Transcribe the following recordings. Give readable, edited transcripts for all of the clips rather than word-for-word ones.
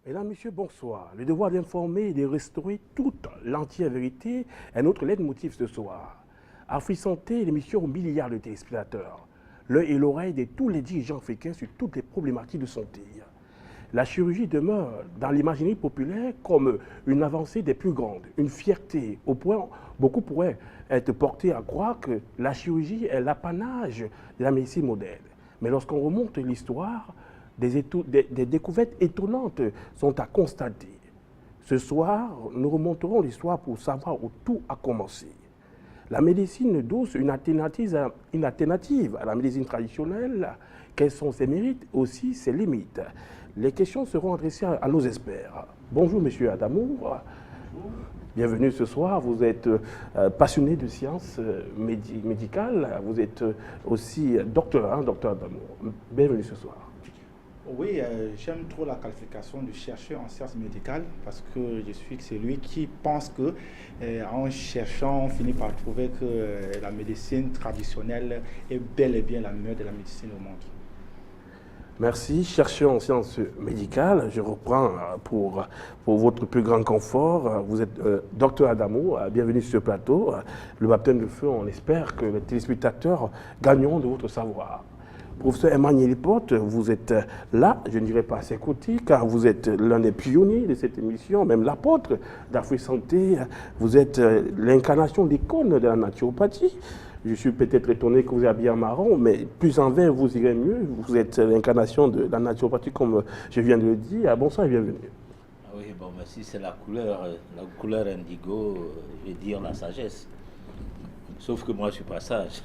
Mesdames, Messieurs, bonsoir. Le devoir d'informer et de restaurer toute l'entière vérité est notre leitmotiv ce soir. Afrique Santé, l'émission aux milliards de téléspectateurs. L'œil et l'oreille de tous les dirigeants africains sur toutes les problématiques de santé. La chirurgie demeure dans l'imaginaire populaire comme une avancée des plus grandes, une fierté, au point où beaucoup pourraient être portés à croire que la chirurgie est l'apanage de la médecine moderne. Mais lorsqu'on remonte l'histoire, des découvertes étonnantes sont à constater. Ce soir, nous remonterons l'histoire pour savoir où tout a commencé. La médecine douce, une alternative à la médecine traditionnelle, quels sont ses mérites, aussi ses limites. Les questions seront adressées à nos experts. Bonjour, monsieur Adamour. Bienvenue ce soir. Vous êtes passionné de sciences médicales. Vous êtes aussi docteur Adamour. Bienvenue ce soir. Oui, j'aime trop la qualification de chercheur en sciences médicales parce que je suis celui qui pense que en cherchant, on finit par trouver que la médecine traditionnelle est bel et bien la meilleure de la médecine au monde. Merci. Chercheur en sciences médicales, je reprends pour votre plus grand confort. Vous êtes docteur Adamo, bienvenue sur ce plateau. Le baptême de feu, on espère que les téléspectateurs gagneront de votre savoir. Professeur Emmanuel Lipote, vous êtes là, je ne dirais pas à ses côtés, car vous êtes l'un des pionniers de cette émission, même l'apôtre d'Afrique Santé. Vous êtes l'incarnation d'icône de la naturopathie. Je suis peut-être étonné que vous ayez habillé en marron, mais plus en vert, vous irez mieux. Vous êtes l'incarnation de la naturopathie, comme je viens de le dire. Bonsoir et bienvenue. Oui, bon, merci. C'est la couleur indigo, je veux dire la sagesse. Sauf que moi, je suis pas sage.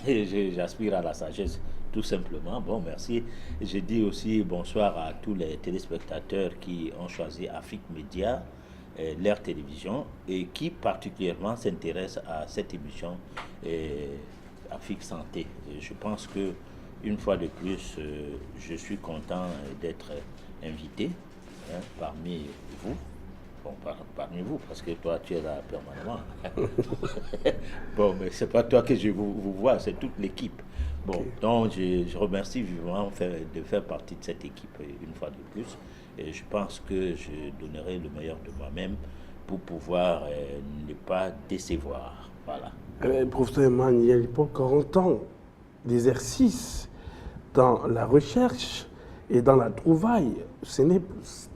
J'aspire à la sagesse, tout simplement. Bon, merci. Je dis aussi bonsoir à tous les téléspectateurs qui ont choisi Afrique Média, l'Air Télévision, et qui particulièrement s'intéressent à cette émission Afrique Santé. Et je pense que une fois de plus, je suis content d'être invité parmi vous. Bon, parmi vous, parce que toi, tu es là permanemment. Bon, mais c'est pas toi que je vous vois, c'est toute l'équipe. Bon, okay. Donc je remercie vivement de faire partie de cette équipe une fois de plus. Et je pense que je donnerai le meilleur de moi-même pour pouvoir ne pas décevoir. Voilà. Professeur Emmanuel, pour 40 ans d'exercice dans la recherche et dans la trouvaille, ce n'est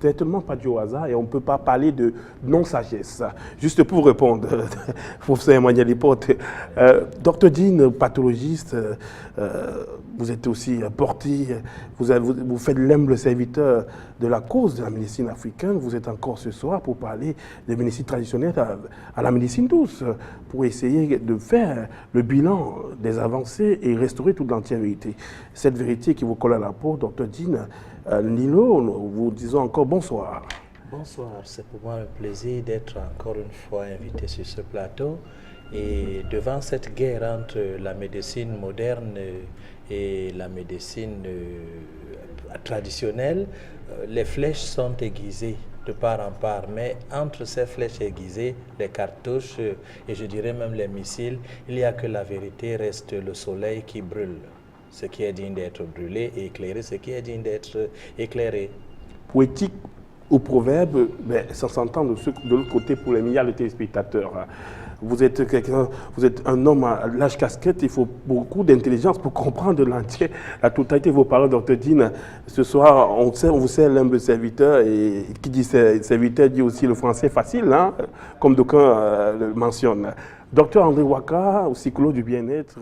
certainement pas du hasard et on ne peut pas parler de non-sagesse. Juste pour répondre, professeur Emmanuel Lipote, docteur Dean, pathologiste, vous êtes aussi porté, vous faites l'humble serviteur de la cause de la médecine africaine. Vous êtes encore ce soir pour parler de médecine traditionnelle à la médecine douce, pour essayer de faire le bilan des avancées et restaurer toute l'entière vérité. Cette vérité qui vous colle à la peau, docteur Dean, Nilo, vous disons encore bonsoir. Bonsoir, c'est pour moi un plaisir d'être encore une fois invité sur ce plateau. Et devant cette guerre entre la médecine moderne et la médecine traditionnelle, les flèches sont aiguisées de part en part, mais entre ces flèches aiguisées, les cartouches et je dirais même les missiles, il n'y a que la vérité, reste le soleil qui brûle. Ce qui est digne d'être brûlé et éclairé, ce qui est digne d'être éclairé. Poétique ou proverbe, ça s'entend de l'autre côté pour les milliards de téléspectateurs. Vous êtes un homme à l'âge casquette, il faut beaucoup d'intelligence pour comprendre l'entier, la totalité de vos paroles, docteur Dean. Ce soir, on vous sert l'humble serviteur, et qui dit serviteur dit aussi le français facile, hein, comme d'aucuns le mentionnent. Docteur André Waka, psychologue du bien-être,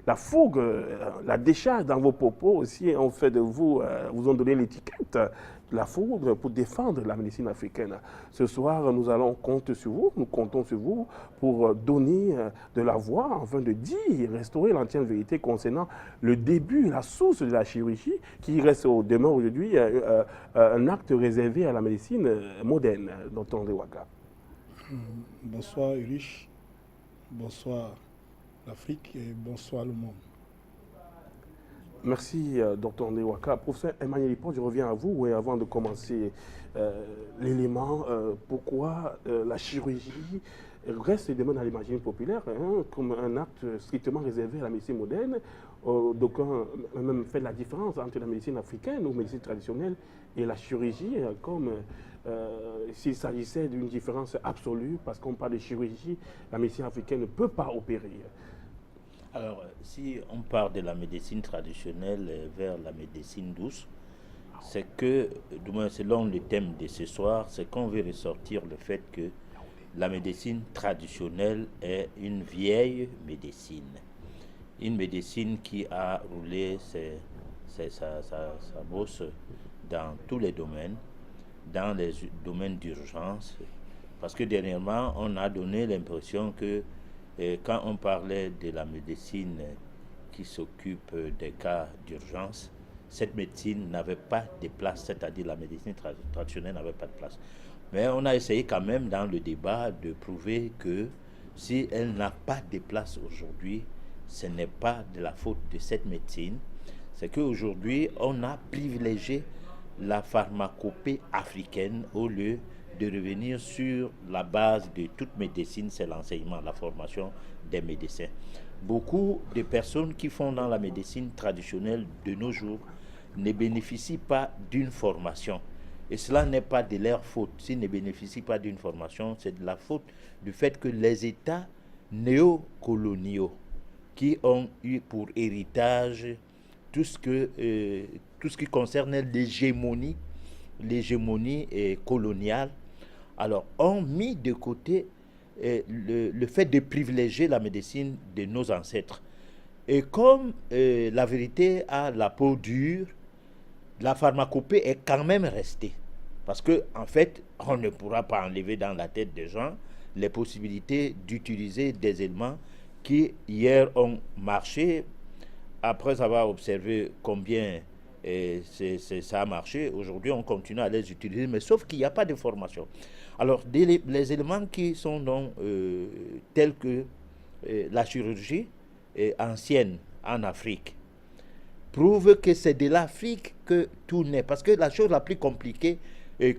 la fougue, la décharge dans vos propos aussi ont fait de vous, vous ont donné l'étiquette, la fougue pour défendre la médecine africaine. Ce soir, nous comptons sur vous pour donner de la voix, afin de dire, restaurer l'entière vérité concernant le début, la source de la chirurgie, qui reste au demeure aujourd'hui un acte réservé à la médecine moderne, docteur André Waka. Bonsoir Ulrich. Bonsoir l'Afrique et bonsoir le monde. Merci, Dr. André Waka. Professeur Emmanuel Lipote, je reviens à vous avant de commencer l'élément. Pourquoi la chirurgie reste évidemment dans l'imaginaire populaire comme un acte strictement réservé à la médecine moderne. D'aucuns même fait la différence entre la médecine africaine ou médecine traditionnelle et la chirurgie, comme s'il s'agissait d'une différence absolue, parce qu'on parle de chirurgie, la médecine africaine ne peut pas opérer. Alors, si on part de la médecine traditionnelle vers la médecine douce, c'est que, du moins selon le thème de ce soir, c'est qu'on veut ressortir le fait que la médecine traditionnelle est une vieille médecine. Une médecine qui a roulé sa bosse dans tous les domaines, dans les domaines d'urgence. Parce que dernièrement, on a donné l'impression que quand on parlait de la médecine qui s'occupe des cas d'urgence, cette médecine n'avait pas de place, c'est-à-dire la médecine traditionnelle n'avait pas de place. Mais on a essayé quand même dans le débat de prouver que si elle n'a pas de place aujourd'hui, ce n'est pas de la faute de cette médecine, c'est qu'aujourd'hui, on a privilégié la pharmacopée africaine au lieu de revenir sur la base de toute médecine, c'est l'enseignement, la formation des médecins. Beaucoup de personnes qui font dans la médecine traditionnelle de nos jours ne bénéficient pas d'une formation. Et cela n'est pas de leur faute. S'ils ne bénéficient pas d'une formation, c'est de la faute du fait que les États néocoloniaux qui ont eu pour héritage tout ce qui concerne l'hégémonie coloniale, alors ont mis de côté le fait de privilégier la médecine de nos ancêtres. Et comme la vérité a la peau dure, la pharmacopée est quand même restée. Parce que, en fait, on ne pourra pas enlever dans la tête des gens les possibilités d'utiliser des éléments qui, hier, ont marché. Après avoir observé combien ça a marché, aujourd'hui, on continue à les utiliser, mais sauf qu'il n'y a pas de formation. Alors, les éléments qui sont donc tels que la chirurgie ancienne en Afrique prouvent que c'est de l'Afrique que tout naît. Parce que la chose la plus compliquée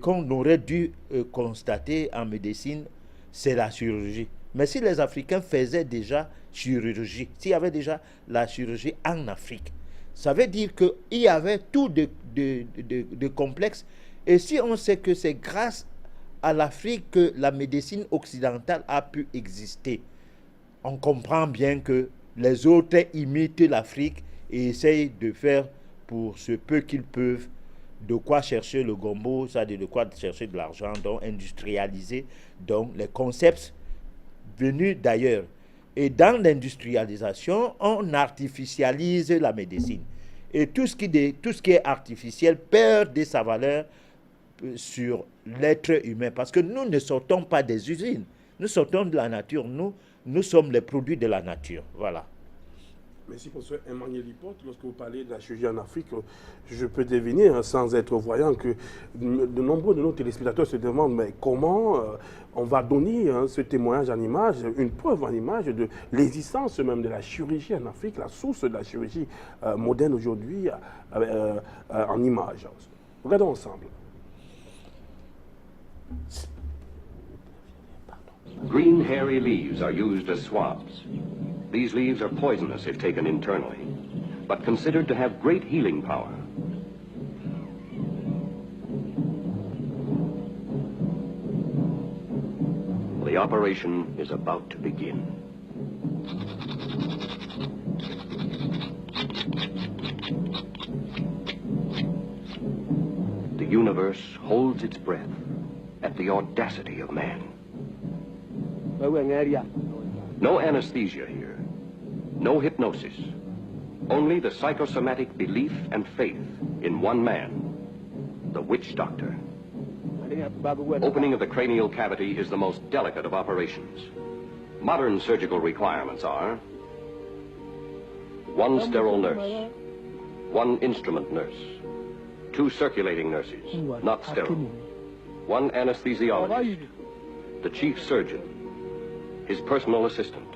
qu'on aurait dû constater en médecine, c'est la chirurgie. Mais si les Africains faisaient déjà chirurgie, s'il y avait déjà la chirurgie en Afrique, ça veut dire qu'il y avait tout de complexe. Et si on sait que c'est grâce à l'Afrique que la médecine occidentale a pu exister, on comprend bien que les autres imitent l'Afrique et essayent de faire pour ce peu qu'ils peuvent de quoi chercher le gombo, c'est-à-dire de quoi chercher de l'argent, donc industrialiser donc les concepts venus d'ailleurs. Et dans l'industrialisation, on artificialise la médecine. Et tout ce qui est artificiel perd de sa valeur sur l'être humain. Parce que nous ne sortons pas des usines. Nous sortons de la nature. Nous sommes les produits de la nature. Voilà. Merci, professeur Emmanuel Lipote. Lorsque vous parlez de la chirurgie en Afrique, je peux deviner, sans être voyant, que de nombreux de nos téléspectateurs se demandent mais comment on va donner ce témoignage en image, une preuve en image de l'existence même de la chirurgie en Afrique, la source de la chirurgie moderne aujourd'hui en image. Regardons ensemble. Green hairy leaves are used as swabs. These leaves are poisonous if taken internally, but considered to have great healing power. The operation is about to begin. The universe holds its breath at the audacity of man. No anesthesia here, no hypnosis, only the psychosomatic belief and faith in one man, the witch doctor. Opening of the cranial cavity is the most delicate of operations. Modern surgical requirements are one sterile nurse, one instrument nurse, 2 circulating nurses, not sterile, 1 anesthesiologist, the chief surgeon, his personal assistant,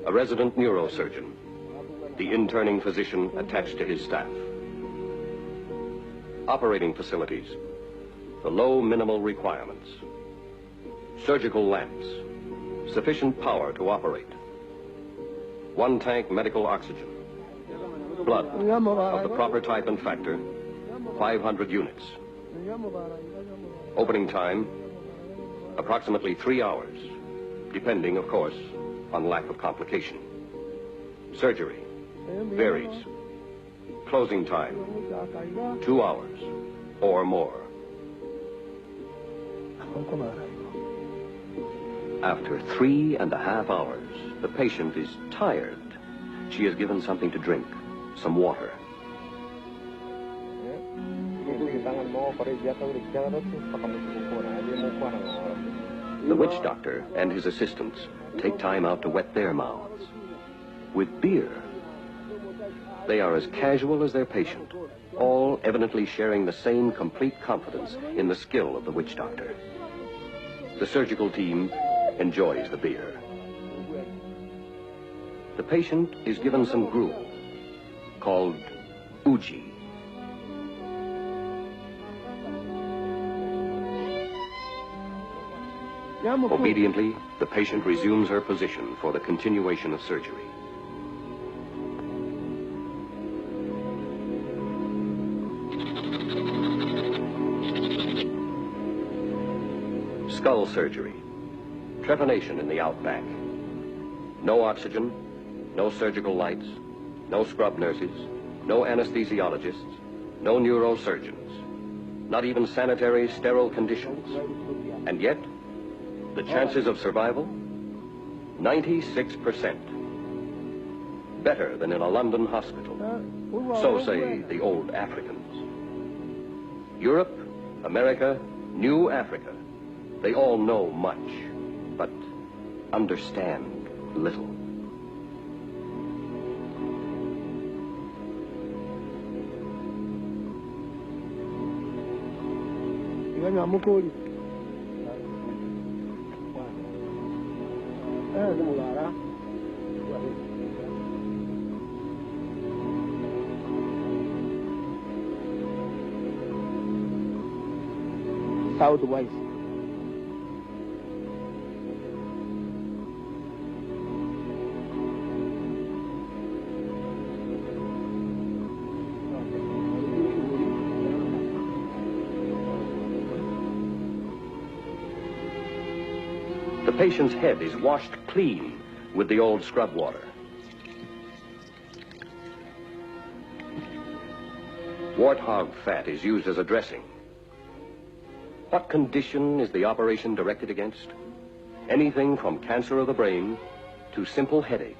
a resident neurosurgeon, the interning physician attached to his staff. Operating facilities, the low minimal requirements, surgical lamps, sufficient power to operate. 1 tank medical oxygen. Blood of the proper type and factor, 500 units. Opening time, approximately 3 hours, depending, of course, on lack of complication. Surgery varies. Closing time, 2 hours or more. After 3.5 hours, the patient is tired. She is given something to drink, some water. The witch doctor and his assistants take time out to wet their mouths with beer. They are as casual as their patient, all evidently sharing the same complete confidence in the skill of the witch doctor. The surgical team enjoys the beer. The patient is given some gruel called uji. Obediently, the patient resumes her position for the continuation of surgery. Skull surgery. Trepanation in the outback. No oxygen, no surgical lights, no scrub nurses, no anesthesiologists, no neurosurgeons, not even sanitary, sterile conditions. And yet, the chances of survival? 96%. Better than in a London hospital. So say the old Africans. Europe, America, New Africa. They all know much, but understand little. Southwise. The patient's head is washed clean with the old scrub water. Warthog fat is used as a dressing. What condition is the operation directed against? Anything from cancer of the brain to simple headache.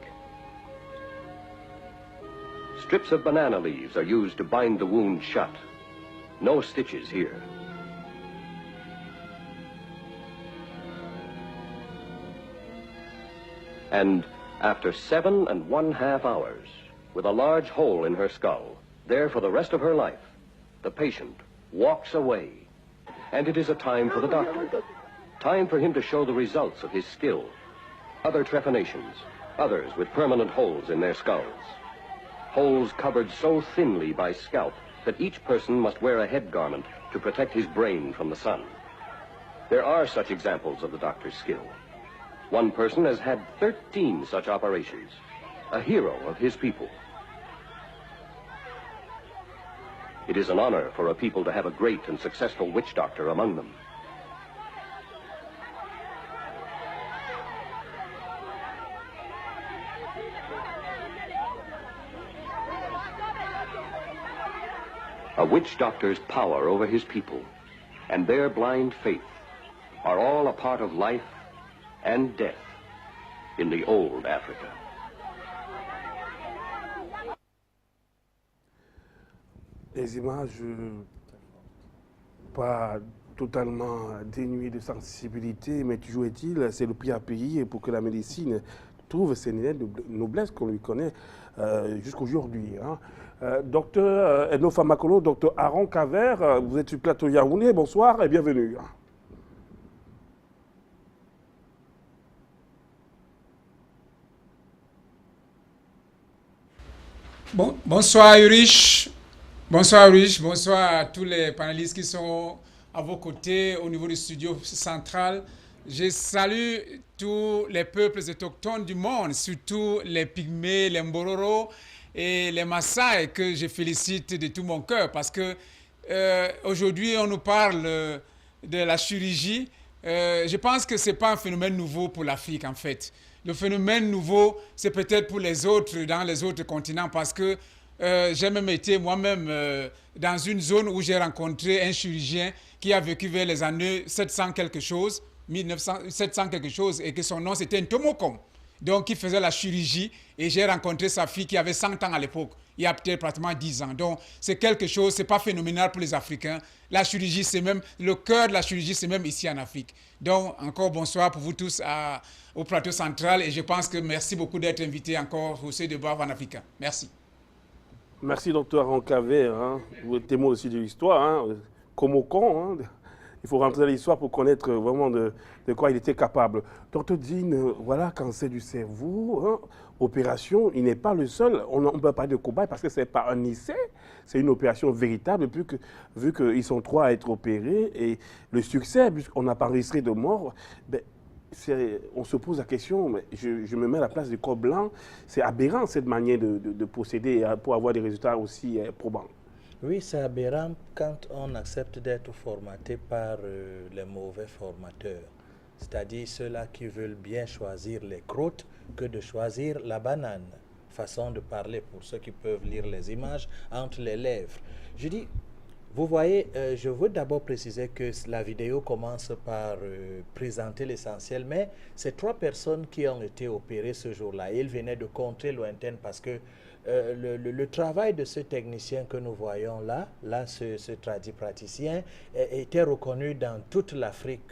Strips of banana leaves are used to bind the wound shut. No stitches here. And after 7.5 hours, with a large hole in her skull, there for the rest of her life, the patient walks away. And it is a time for the doctor. Time for him to show the results of his skill. Other trepanations, others with permanent holes in their skulls. Holes covered so thinly by scalp that each person must wear a head garment to protect his brain from the sun. There are such examples of the doctor's skill. One person has had 13 such operations, a hero of his people. It is an honor for a people to have a great and successful witch doctor among them. A witch doctor's power over his people and their blind faith are all a part of life and death in the old Africa. Des images pas totalement dénuées de sensibilité, mais toujours est-il, c'est le prix à payer pour que la médecine trouve ses noblesses qu'on lui connaît jusqu'aujourd'hui. Hein. Docteur ethnopharmacologue, docteur Aaron Kaver, vous êtes sur le plateau Yaoundé, bonsoir et bienvenue. Bonsoir Ulrich, bonsoir à tous les panélistes qui sont à vos côtés au niveau du studio central Je salue tous les peuples autochtones du monde, surtout les Pygmées, les Mbororo et les Maasai, que je félicite de tout mon cœur parce que aujourd'hui on nous parle de la chirurgie. Je pense que ce n'est pas un phénomène nouveau pour l'Afrique en fait. Le phénomène nouveau, c'est peut-être pour les autres, dans les autres continents, parce que j'ai même été moi-même dans une zone où j'ai rencontré un chirurgien qui a vécu vers les années 700 quelque chose, 700 quelque chose, et que son nom c'était Ntomokong. Donc, il faisait la chirurgie, et j'ai rencontré sa fille qui avait 100 ans à l'époque, il y a peut-être pratiquement 10 ans. Donc, c'est quelque chose, c'est pas phénoménal pour les Africains. La chirurgie, c'est même, le cœur de la chirurgie, c'est même ici en Afrique. Donc, encore bonsoir pour vous tous au plateau central, et je pense que merci beaucoup d'être invité encore au ce débat en Africain. Merci. Merci, docteur Ankavé. Hein. Vous êtes témoin aussi de l'histoire. Hein. Komokon, hein. Il faut rentrer dans l'histoire pour connaître vraiment de quoi il était capable. Docteur Dean, voilà, cancer du cerveau, hein, opération, il n'est pas le seul. On ne peut pas de cobaye parce que ce n'est pas un essai, c'est une opération véritable, vu qu'ils sont 3 à être opérés. Et le succès, puisqu'on n'a pas enregistré de mort, ben, on se pose la question, mais je me mets à la place du corps blanc, c'est aberrant cette manière de procéder pour avoir des résultats aussi probants. Oui, c'est aberrant quand on accepte d'être formaté par les mauvais formateurs, c'est-à-dire ceux-là qui veulent bien choisir les croûtes que de choisir la banane. Façon de parler pour ceux qui peuvent lire les images entre les lèvres. Je dis, vous voyez, je veux d'abord préciser que la vidéo commence par présenter l'essentiel, mais c'est 3 personnes qui ont été opérées ce jour-là. Ils venaient de contrées lointaines parce que le travail de ce technicien que nous voyons là ce praticien, était reconnu dans toute l'Afrique,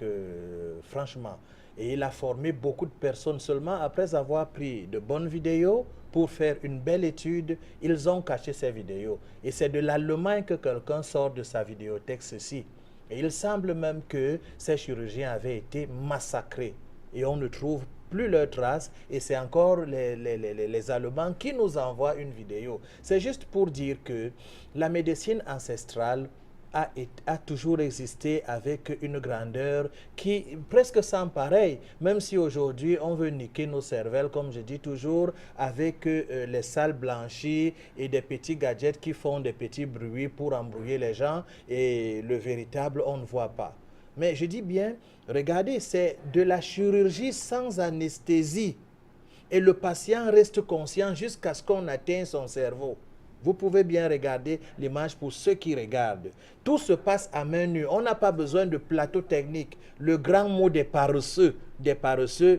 franchement. Et il a formé beaucoup de personnes seulement après avoir pris de bonnes vidéos pour faire une belle étude. Ils ont caché ces vidéos. Et c'est de l'Allemagne que quelqu'un sort de sa vidéothèque ceci. Et il semble même que ces chirurgiens avaient été massacrés. Et on ne trouve plus leurs traces, et c'est encore les Allemands qui nous envoient une vidéo. C'est juste pour dire que la médecine ancestrale a toujours existé avec une grandeur qui presque sans pareil, même si aujourd'hui on veut niquer nos cervelles, comme je dis toujours, avec les salles blanchies et des petits gadgets qui font des petits bruits pour embrouiller les gens, et le véritable on ne voit pas. Mais je dis bien, regardez, c'est de la chirurgie sans anesthésie. Et le patient reste conscient jusqu'à ce qu'on atteigne son cerveau. Vous pouvez bien regarder l'image pour ceux qui regardent. Tout se passe à main nue. On n'a pas besoin de plateau technique. Le grand mot des paresseux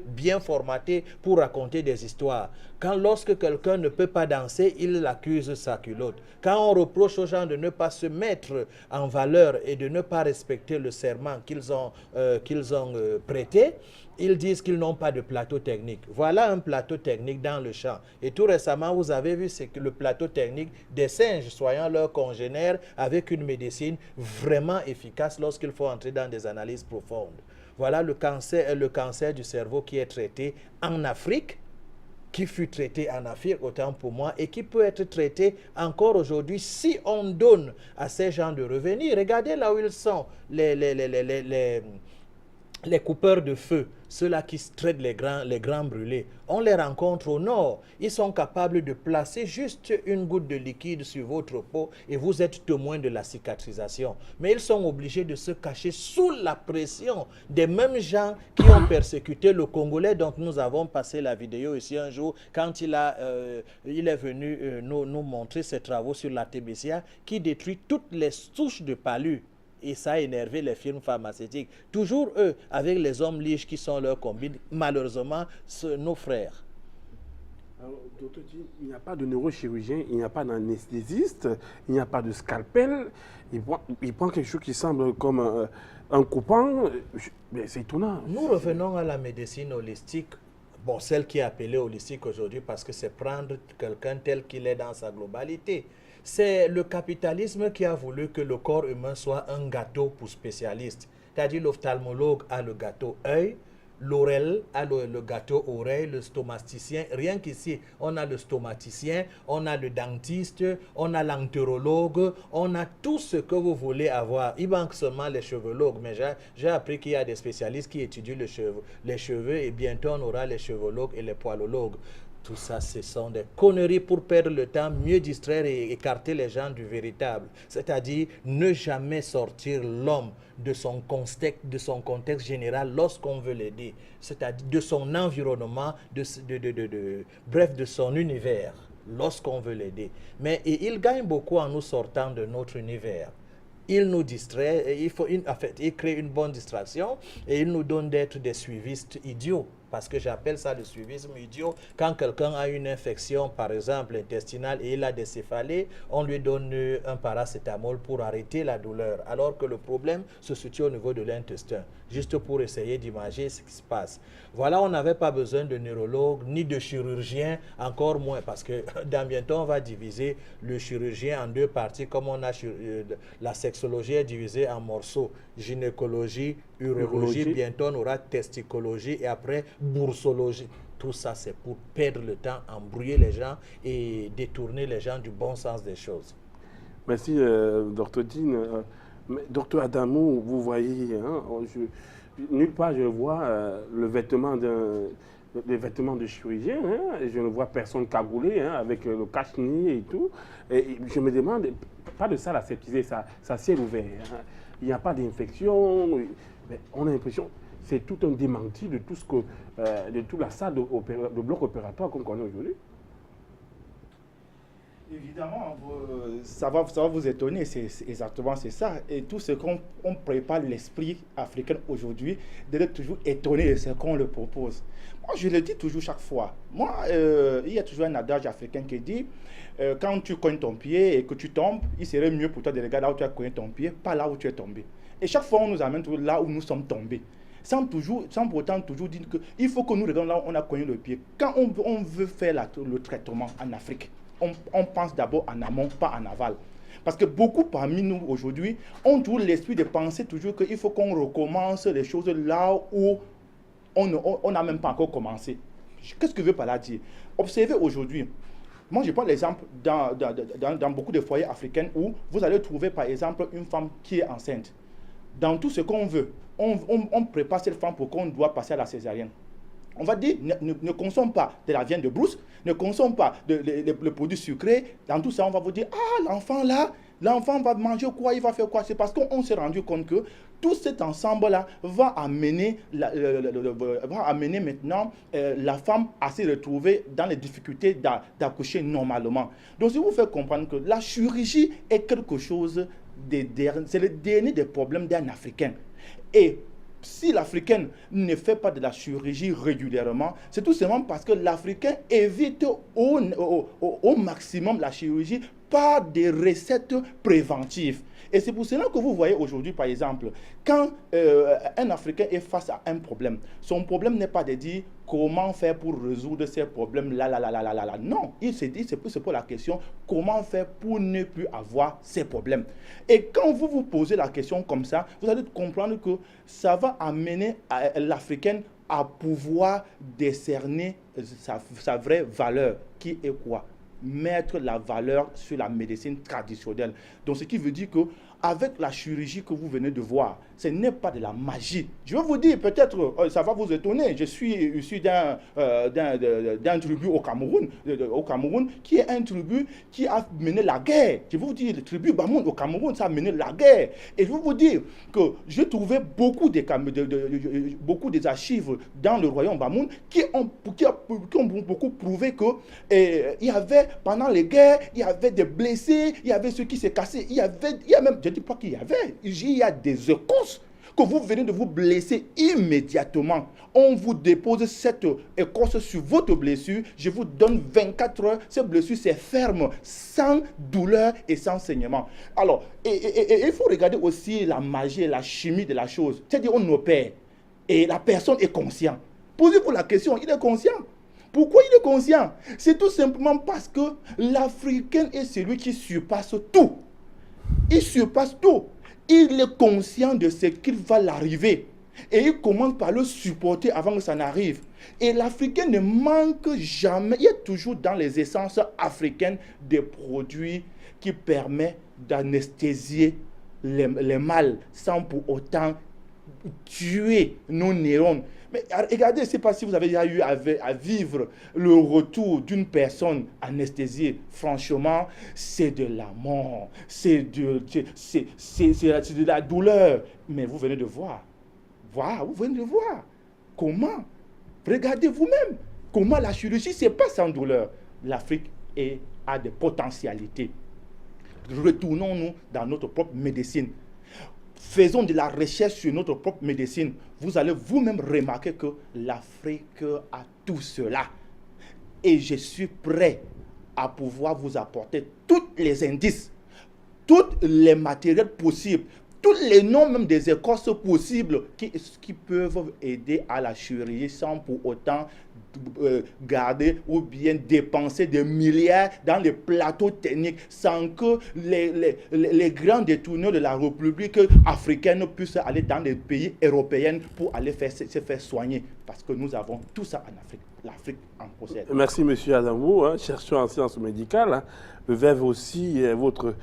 bien formatés pour raconter des histoires. Lorsque quelqu'un ne peut pas danser, il accuse sa culotte. Quand on reproche aux gens de ne pas se mettre en valeur et de ne pas respecter le serment qu'ils ont prêté, ils disent qu'ils n'ont pas de plateau technique. Voilà un plateau technique dans le champ. Et tout récemment, vous avez vu que le plateau technique des singes, soyant leurs congénères, avec une médecine vraiment efficace lorsqu'il faut entrer dans des analyses profondes. Voilà le cancer du cerveau qui est traité en Afrique, qui fut traité en Afrique, autant pour moi, et qui peut être traité encore aujourd'hui si on donne à ces gens de revenir. Regardez là où ils sont, les coupeurs de feu, ceux-là qui traitent les grands brûlés. On les rencontre au nord. Ils sont capables de placer juste une goutte de liquide sur votre peau et vous êtes témoin de la cicatrisation. Mais ils sont obligés de se cacher sous la pression des mêmes gens qui ont persécuté le Congolais dont nous avons passé la vidéo ici un jour quand il est venu nous montrer ses travaux sur la TBCA qui détruit toutes les souches de palu. Et ça a énervé les firmes pharmaceutiques. Toujours eux, avec les hommes liches qui sont leurs combines, malheureusement, nos frères. Alors, docteur, il n'y a pas de neurochirurgien, il n'y a pas d'anesthésiste, il n'y a pas de scalpel. Il prend quelque chose qui semble comme un coupant. C'est étonnant. Nous revenons à la médecine holistique. Bon, celle qui est appelée holistique aujourd'hui parce que c'est prendre quelqu'un tel qu'il est dans sa globalité. C'est le capitalisme qui a voulu que le corps humain soit un gâteau pour spécialistes. C'est-à-dire l'ophtalmologue a le gâteau œil, L'Orel a le gâteau oreille, le stomaticien. Rien qu'ici, on a le stomaticien, on a le dentiste, on a l'entérologue, on a tout ce que vous voulez avoir. Il manque seulement les chevologues, mais j'ai appris qu'il y a des spécialistes qui étudient les cheveux et bientôt on aura les chevologues et les poilologues. Tout ça, ce sont des conneries pour perdre le temps, mieux distraire et écarter les gens du véritable. C'est-à-dire ne jamais sortir l'homme de son contexte général lorsqu'on veut l'aider. C'est-à-dire de son environnement, bref, de son univers lorsqu'on veut l'aider. Mais il gagne beaucoup en nous sortant de notre univers. Il nous distrait, il crée une bonne distraction et il nous donne d'être des suivistes idiots. Parce que j'appelle ça le suivisme idiot. Quand quelqu'un a une infection, par exemple intestinale, et il a des céphalées, on lui donne un paracétamol pour arrêter la douleur. Alors que le problème se situe au niveau de l'intestin. Juste pour essayer d'imager ce qui se passe. Voilà, on n'avait pas besoin de neurologue, ni de chirurgien, encore moins. Parce que dans bientôt, on va diviser le chirurgien en deux parties, comme on a la sexologie est divisée en morceaux. Gynécologie, urologie, bientôt on aura testicologie et après boursologie. Tout ça, c'est pour perdre le temps, embrouiller les gens et détourner les gens du bon sens des choses. Merci, Dr Dean. Docteur Adamou, vous voyez, hein, nulle part je vois le vêtement de chirurgien, hein, et je ne vois personne cagoulé hein, avec le cache-nez et tout. Et je me demande, pas de ça l'aseptiser, ça ciel ouvert. Hein. Il n'y a pas d'infection, mais on a l'impression c'est tout un démenti de tout de toute la salle de bloc opératoire qu'on connaît aujourd'hui. Évidemment, ça va vous étonner, c'est exactement ça. Et tout ce qu'on prépare l'esprit africain aujourd'hui, d'être toujours étonné de ce qu'on le propose. Moi, je le dis toujours chaque fois. Moi, il y a toujours un adage africain qui dit quand tu cognes ton pied et que tu tombes, il serait mieux pour toi de regarder là où tu as cogné ton pied, pas là où tu es tombé. Et chaque fois, on nous amène là où nous sommes tombés. Sans pour autant toujours dire qu'il faut que nous regardions là où on a cogné le pied. Quand on veut faire le traitement en Afrique, on pense d'abord en amont, pas en aval. Parce que beaucoup parmi nous aujourd'hui ont toujours l'esprit de penser toujours qu'il faut qu'on recommence les choses là où on n'a même pas encore commencé. Qu'est-ce que je veux par là dire? Observez aujourd'hui. Moi, je prends l'exemple dans beaucoup de foyers africains où vous allez trouver par exemple une femme qui est enceinte. Dans tout ce qu'on veut, on prépare cette femme pour qu'on doit passer à la césarienne. On va dire, ne consomme pas de la viande de brousse, ne consomme pas le produit sucré. Dans tout ça, on va vous dire, ah, l'enfant là, l'enfant va manger quoi, il va faire quoi? C'est parce qu'on s'est rendu compte que tout cet ensemble-là va amener maintenant la femme à se retrouver dans les difficultés d'accoucher normalement. Donc, si vous faites comprendre que la chirurgie est quelque chose, c'est le dernier des problèmes d'un Africain. Et si l'Africain ne fait pas de la chirurgie régulièrement, c'est tout simplement parce que l'Africain évite au maximum la chirurgie par des recettes préventives. Et c'est pour cela que vous voyez aujourd'hui, par exemple, quand un Africain est face à un problème, son problème n'est pas de dire comment faire pour résoudre ces problèmes-là. Non, il se dit, c'est pour la question, comment faire pour ne plus avoir ces problèmes. Et quand vous vous posez la question comme ça, vous allez comprendre que ça va amener l'Africain à pouvoir décerner sa vraie valeur, qui est quoi? Mettre la valeur sur la médecine traditionnelle. Donc, ce qui veut dire que avec la chirurgie que vous venez de voir, ce n'est pas de la magie. Je vais vous dire, peut-être, ça va vous étonner, je suis issu d'un tribu au Cameroun, qui est un tribu qui a mené la guerre. Je vais vous dire, le tribu Bamoun au Cameroun, ça a mené la guerre. Et je vais vous dire que j'ai trouvé beaucoup des archives dans le royaume Bamoun qui ont beaucoup prouvé que il y avait, pendant les guerres, il y avait des blessés, il y avait ceux qui s'est cassés, il y a même, je ne dis pas qu'il y avait, il y a des écorces que vous venez de vous blesser immédiatement. On vous dépose cette écorce sur votre blessure, je vous donne 24 heures, cette blessure c'est ferme, sans douleur et sans saignement. Alors, et il faut regarder aussi la magie et la chimie de la chose. C'est-à-dire on opère et la personne est consciente. Posez-vous la question, il est conscient. Pourquoi il est conscient? C'est tout simplement parce que l'Africain est celui qui surpasse tout. Il surpasse tout. Il est conscient de ce qu'il va l'arriver. Et il commence par le supporter avant que ça n'arrive. Et l'Africain ne manque jamais, il y a toujours dans les essences africaines des produits qui permettent d'anesthésier les mâles sans pour autant tuer nos neurones. Mais regardez, je ne sais pas si vous avez déjà eu à vivre le retour d'une personne anesthésiée. Franchement, c'est de la mort, c'est de la douleur. Mais vous venez de voir. Voilà, vous venez de voir. Comment? Regardez vous-même. Comment la chirurgie, ce n'est pas sans douleur. L'Afrique a des potentialités. Retournons-nous dans notre propre médecine. Faisons de la recherche sur notre propre médecine. Vous allez vous-même remarquer que l'Afrique a tout cela. Et je suis prêt à pouvoir vous apporter tous les indices, tous les matériels possibles, tous les noms même des écorces possibles qui peuvent aider à la chirurgie sans pour autant garder ou bien dépenser des milliards dans les plateaux techniques sans que les grands détourneurs de la République africaine puissent aller dans les pays européens pour aller se faire soigner. Parce que nous avons tout ça en Afrique. L'Afrique en possède. Merci, M. Adamou, chercheur en sciences médicales. Le VEV aussi est votre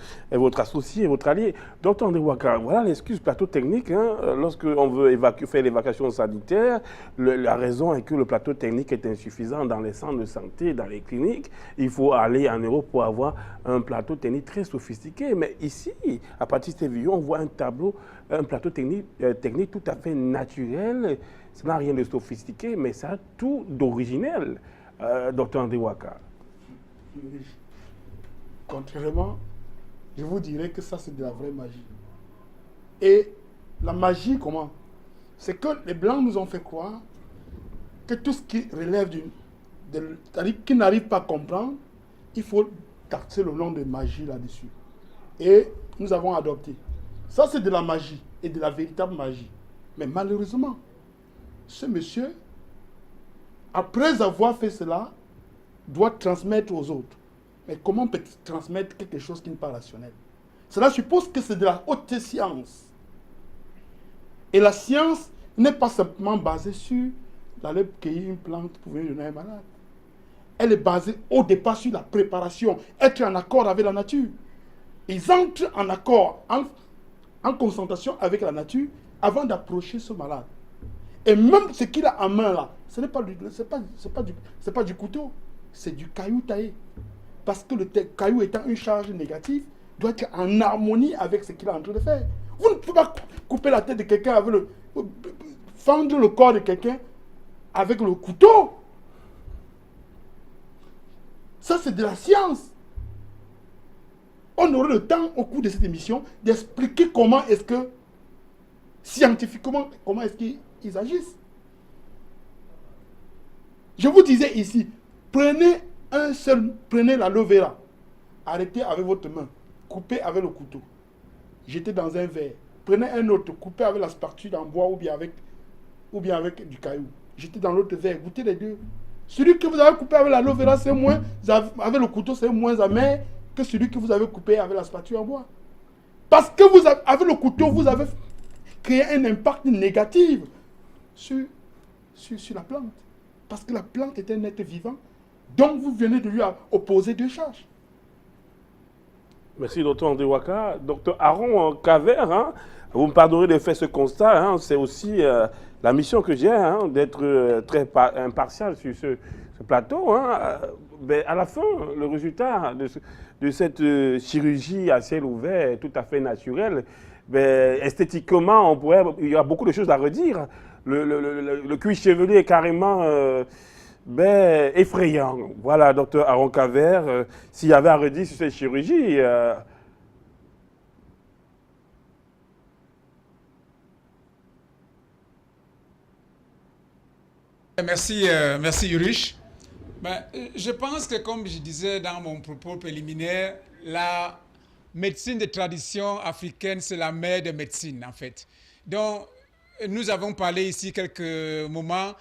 associé, votre allié. Docteur André Ouaka, voilà l'excuse plateau technique. Lorsqu'on veut faire l'évacuation sanitaire, la raison est que le plateau technique est insuffisant dans les centres de santé, dans les cliniques. Il faut aller en Europe pour avoir un plateau technique très sophistiqué. Mais ici, à partir de ces vidéos, on voit un plateau technique tout à fait naturel. Ça n'a rien de sophistiqué, mais ça a tout d'originel, docteur André Ouaka. Contrairement, je vous dirais que ça, c'est de la vraie magie. Et la magie, comment? C'est que les Blancs nous ont fait croire que tout ce qui relève qu'ils n'arrivent pas à comprendre, il faut taxer le nom de magie là-dessus. Et nous avons adopté. Ça, c'est de la magie, et de la véritable magie. Mais malheureusement, ce monsieur, après avoir fait cela, doit transmettre aux autres. Mais comment peut-il transmettre quelque chose qui n'est pas rationnel? Cela suppose que c'est de la haute science. Et la science n'est pas simplement basée sur d'aller cueillir une plante pour venir donner à un malade. Elle est basée au départ sur la préparation, être en accord avec la nature. Ils entrent en accord, en concentration avec la nature avant d'approcher ce malade. Et même ce qu'il a en main là, ce n'est pas du couteau, c'est du caillou taillé. Parce que le caillou étant une charge négative, doit être en harmonie avec ce qu'il est en train de faire. Vous ne pouvez pas couper la tête de quelqu'un avec fendre le corps de quelqu'un avec le couteau. Ça, c'est de la science. On aurait le temps, au cours de cette émission, d'expliquer comment est-ce que, scientifiquement, comment est-ce qu'ils agissent. Je vous disais ici, prenez l'aloe vera, arrêtez avec votre main, coupez avec le couteau, jetez dans un verre, prenez un autre, coupez avec la spatule en bois ou bien avec du caillou, jetez dans l'autre verre, goûtez les deux. Celui que vous avez coupé avec l'aloe vera, c'est moins, avec le couteau, c'est moins amer que celui que vous avez coupé avec la spatule en bois. Parce que avec le couteau, vous avez créé un impact négatif sur la plante. Parce que la plante est un être vivant. Donc, vous venez de lui opposer deux charges. Merci, docteur André Ouaka. Docteur Aaron Kaver, vous me pardonnerez de faire ce constat. C'est aussi la mission que j'ai, d'être très impartial sur ce plateau. Mais à la fin, le résultat de cette chirurgie à ciel ouvert, tout à fait naturelle, esthétiquement, il y a beaucoup de choses à redire. Le cuir chevelu est carrément... effrayant. Voilà, docteur Aaron Kaver, s'il y avait à redire sur cette chirurgie. Merci Urish. Je pense que, comme je disais dans mon propos préliminaire, la médecine de tradition africaine, c'est la mère des médecines, en fait. Donc, nous avons parlé ici quelques moments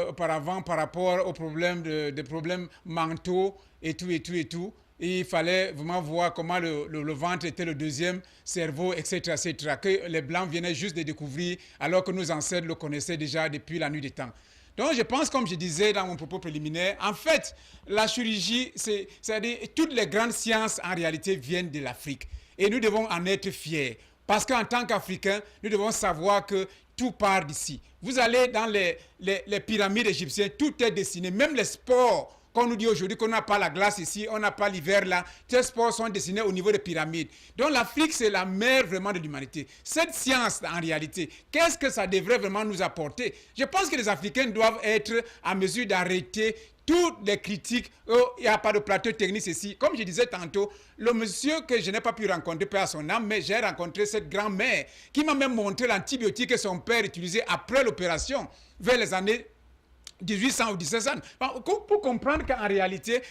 auparavant par rapport aux problèmes des problèmes mentaux et tout. il fallait vraiment voir comment le ventre était le deuxième cerveau, etc., etc., que les Blancs venaient juste de découvrir, alors que nos ancêtres le connaissaient déjà depuis la nuit des temps. Donc, je pense, comme je disais dans mon propos préliminaire, en fait, la chirurgie, c'est-à-dire toutes les grandes sciences, en réalité, viennent de l'Afrique. Et nous devons en être fiers. Parce qu'en tant qu'Africains, nous devons savoir que tout part d'ici. Vous allez dans les pyramides égyptiennes, tout est dessiné, même les sports. Quand on nous dit aujourd'hui qu'on n'a pas la glace ici, on n'a pas l'hiver là, ces sports sont dessinés au niveau des pyramides. Donc l'Afrique, c'est la mère vraiment de l'humanité. Cette science, en réalité, qu'est-ce que ça devrait vraiment nous apporter? Je pense que les Africains doivent être en mesure d'arrêter toutes les critiques. Oh, il n'y a pas de plateau technique ici. Comme je disais tantôt, le monsieur que je n'ai pas pu rencontrer, peu à son âme, mais j'ai rencontré cette grand-mère qui m'a même montré l'antibiotique que son père utilisait après l'opération, vers les années 1800 ou 1700. Pour comprendre qu'en réalité,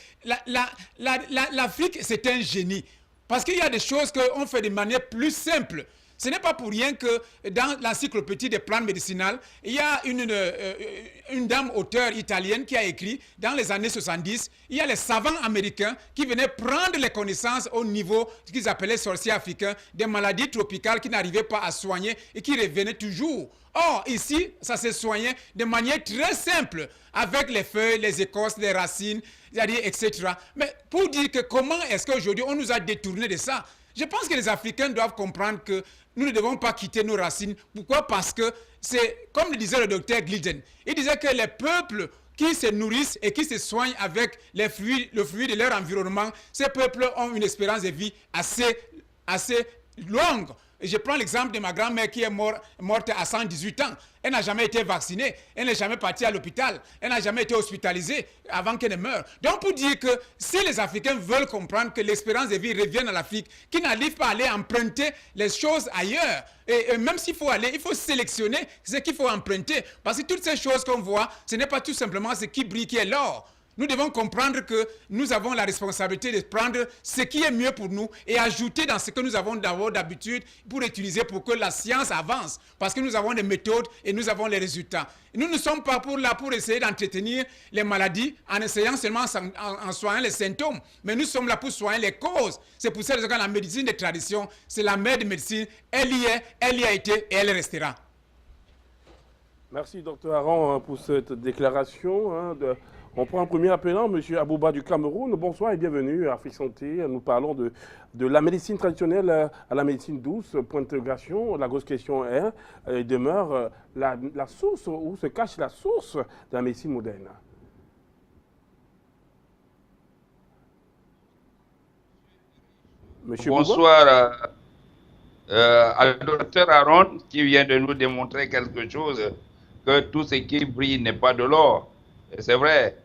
l'Afrique, c'est un génie. Parce qu'il y a des choses qu'on fait de manière plus simple. Ce n'est pas pour rien que dans l'encyclopédie des plantes médicinales, il y a une dame auteure italienne qui a écrit dans les années 70, il y a les savants américains qui venaient prendre les connaissances au niveau qu'ils appelaient sorciers africains, des maladies tropicales qui n'arrivaient pas à soigner et qui revenaient toujours. Or, ici, ça s'est soigné de manière très simple, avec les feuilles, les écorces, les racines, etc. Mais pour dire que comment est-ce qu'aujourd'hui on nous a détourné de ça? Je pense que les Africains doivent comprendre que nous ne devons pas quitter nos racines. Pourquoi? Parce que c'est, comme le disait le docteur Glidden, il disait que les peuples qui se nourrissent et qui se soignent avec le fruit de leur environnement, ces peuples ont une espérance de vie assez longue. Et je prends l'exemple de ma grand-mère qui est morte à 118 ans. Elle n'a jamais été vaccinée. Elle n'est jamais partie à l'hôpital. Elle n'a jamais été hospitalisée avant qu'elle ne meure. Donc, pour dire que si les Africains veulent comprendre que l'espérance de vie revient à l'Afrique, qu'ils n'arrivent pas à aller emprunter les choses ailleurs, et même s'il faut aller, il faut sélectionner ce qu'il faut emprunter. Parce que toutes ces choses qu'on voit, ce n'est pas tout simplement ce qui brille qui est l'or. Nous devons comprendre que nous avons la responsabilité de prendre ce qui est mieux pour nous et ajouter dans ce que nous avons d'habitude pour utiliser pour que la science avance. Parce que nous avons des méthodes et nous avons les résultats. Et nous ne sommes pas là pour essayer d'entretenir les maladies en essayant seulement en soignant les symptômes. Mais nous sommes là pour soigner les causes. C'est pour ça que la médecine de tradition, c'est la mère de médecine. Elle y est, elle y a été et elle restera. Merci, Dr Aron, pour cette déclaration. On prend un premier appelant, M. Abouba du Cameroun. Bonsoir et bienvenue à Afrique Santé. Nous parlons de la médecine traditionnelle à la médecine douce. Point d'intégration, la grosse question demeure la source, où se cache la source de la médecine moderne. Monsieur Bonsoir à Dr Aron qui vient de nous démontrer quelque chose, que tout ce qui brille n'est pas de l'or. C'est vrai.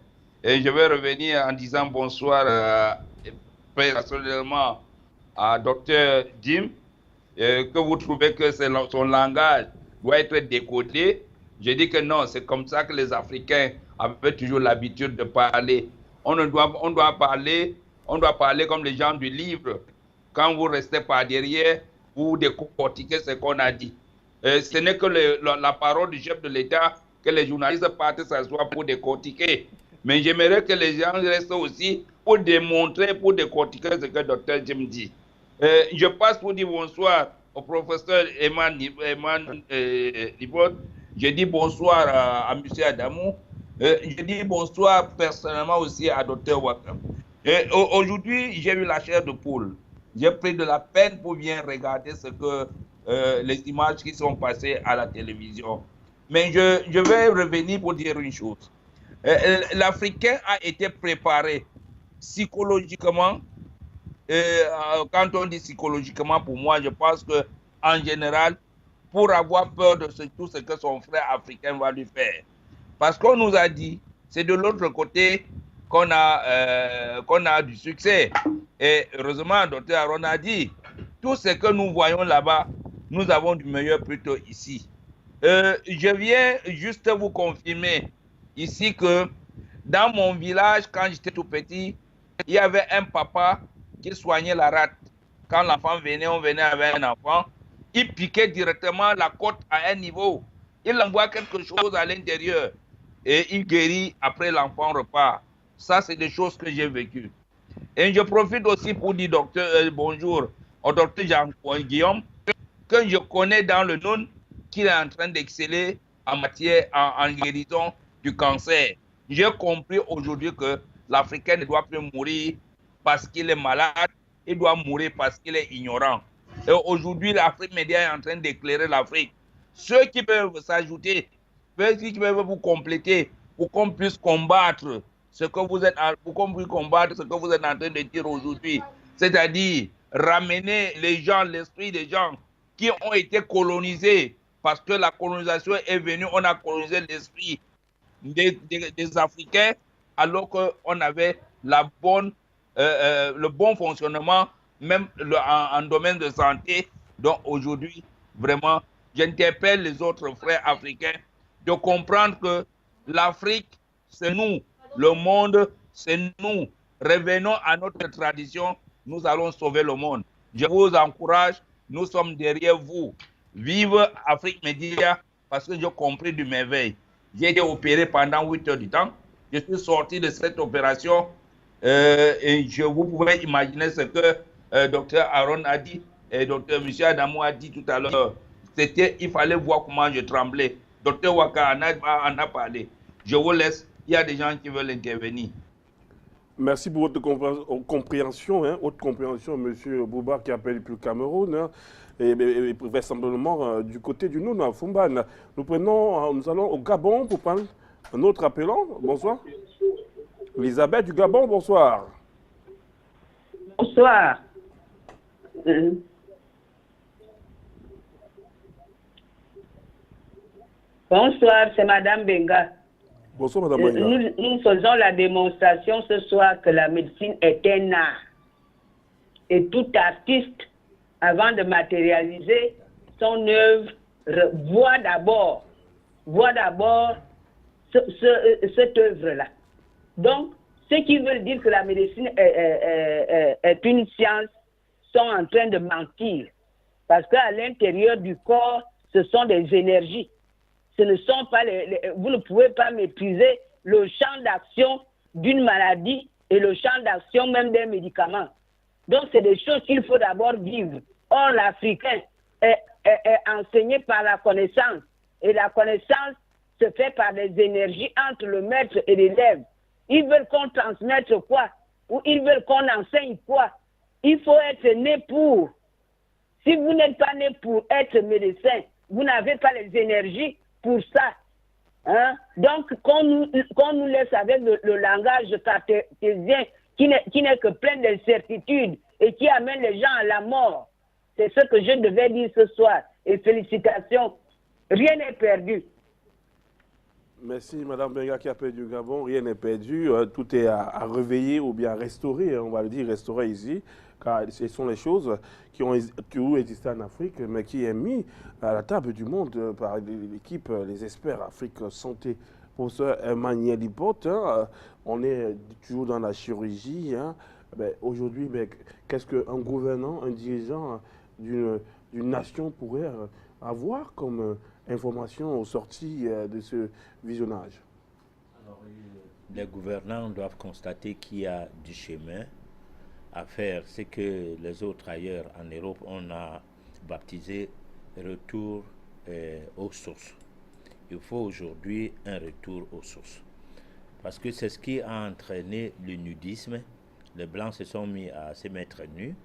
Et je vais revenir en disant bonsoir personnellement à Dr Jim, que vous trouvez que son langage doit être décodé. Je dis que non, c'est comme ça que les Africains avaient toujours l'habitude de parler. On doit parler comme les gens du livre. Quand vous restez par derrière, vous décortiquez ce qu'on a dit. Ce n'est que la parole du chef de l'État que les journalistes partent s'asseoir pour décortiquer. Mais j'aimerais que les gens restent aussi pour démontrer, pour décortiquer ce que Dr Jim dit. Je passe pour dire bonsoir au professeur Eman Libot. Je dis bonsoir à M. Adamou. Je dis bonsoir personnellement aussi à Dr Wakam. Aujourd'hui, j'ai eu la chair de poule. J'ai pris de la peine pour bien regarder les images qui sont passées à la télévision. Mais je vais revenir pour dire une chose. L'Africain a été préparé psychologiquement. Quand on dit psychologiquement, pour moi, je pense qu'en général, pour avoir peur de tout ce que son frère africain va lui faire. Parce qu'on nous a dit, c'est de l'autre côté qu'on a du succès. Et heureusement, Dr Aron a dit, tout ce que nous voyons là-bas, nous avons du meilleur plutôt ici. Je viens juste vous confirmer ici que dans mon village, quand j'étais tout petit, il y avait un papa qui soignait la rate. Quand l'enfant venait, on venait avec un enfant, il piquait directement la côte à un niveau. Il envoie quelque chose à l'intérieur et il guérit, après l'enfant repart. Ça, c'est des choses que j'ai vécues. Et je profite aussi pour dire bonjour au docteur Jean-Guillaume, que je connais dans le nom, qu'il est en train d'exceller en matière, en guérison du cancer. J'ai compris aujourd'hui que l'Africain ne doit plus mourir parce qu'il est malade, il doit mourir parce qu'il est ignorant. Et aujourd'hui, l'Afrique Média est en train d'éclairer l'Afrique. Ceux qui peuvent s'ajouter, ceux qui peuvent vous compléter pour qu'on puisse combattre ce que vous êtes en train de dire aujourd'hui, c'est-à-dire ramener les gens, l'esprit des gens qui ont été colonisés, parce que la colonisation est venue, on a colonisé l'esprit des Africains, alors qu'on avait le bon fonctionnement, même en domaine de santé. Donc aujourd'hui, vraiment, j'interpelle les autres frères africains de comprendre que l'Afrique, c'est nous, le monde, c'est nous. Revenons à notre tradition, nous allons sauver le monde. Je vous encourage, nous sommes derrière vous. Vive Afrique Média, parce que j'ai compris du merveille. J'ai été opéré pendant 8 heures du temps. Je suis sorti de cette opération et vous pouvez imaginer ce que Dr Aaron a dit et Dr Monsieur Adamou a dit tout à l'heure. Il fallait voir comment je tremblais. Dr Waka en a parlé. Je vous laisse, il y a des gens qui veulent intervenir. Merci pour votre compréhension, haute compréhension, M. Bouba, qui appelle depuis le Cameroun, et vraisemblablement du côté du Noun, à Fumban. Nous allons au Gabon pour prendre un autre appelant. Bonsoir. Elisabeth du Gabon, bonsoir. Bonsoir. Bonsoir, c'est Madame Benga. Bonsoir, Madame Benga. Nous faisons la démonstration ce soir que la médecine est un art. Et tout artiste, avant de matérialiser son œuvre, voit d'abord cette œuvre-là. Donc, ceux qui veulent dire que la médecine est une science sont en train de mentir. Parce qu'à l'intérieur du corps, ce sont des énergies. Ce ne sont pas vous ne pouvez pas maîtriser le champ d'action d'une maladie et le champ d'action même des médicaments. Donc, c'est des choses qu'il faut d'abord vivre. Or, l'Africain est enseigné par la connaissance. Et la connaissance se fait par des énergies entre le maître et l'élève. Ils veulent qu'on transmette quoi? Ou ils veulent qu'on enseigne quoi? Il faut être né pour. Si vous n'êtes pas né pour être médecin, vous n'avez pas les énergies pour ça. Hein? Donc, qu'on nous laisse avec le langage cartésien qui n'est que plein d'incertitudes et qui amène les gens à la mort. C'est ce que je devais dire ce soir. Et félicitations. Rien n'est perdu. Merci, Madame Benga qui appelle du Gabon. Rien n'est perdu. Tout est à réveiller ou bien à restaurer. On va le dire restaurer ici. Car ce sont les choses qui ont toujours existé en Afrique, mais qui est mis à la table du monde par l'équipe, les experts Afrique Santé. Professeur Emmanuel Lipote, on est toujours dans la chirurgie. Aujourd'hui, qu'est-ce qu'un gouvernant, un dirigeant d'une nation pourrait avoir comme information aux sorties de ce visionnage? Alors, les gouvernants doivent constater qu'il y a du chemin à faire. C'est que les autres ailleurs en Europe, on a baptisé retour aux sources. Il faut aujourd'hui un retour aux sources. Parce que c'est ce qui a entraîné le nudisme. Les Blancs se sont mis à se mettre nus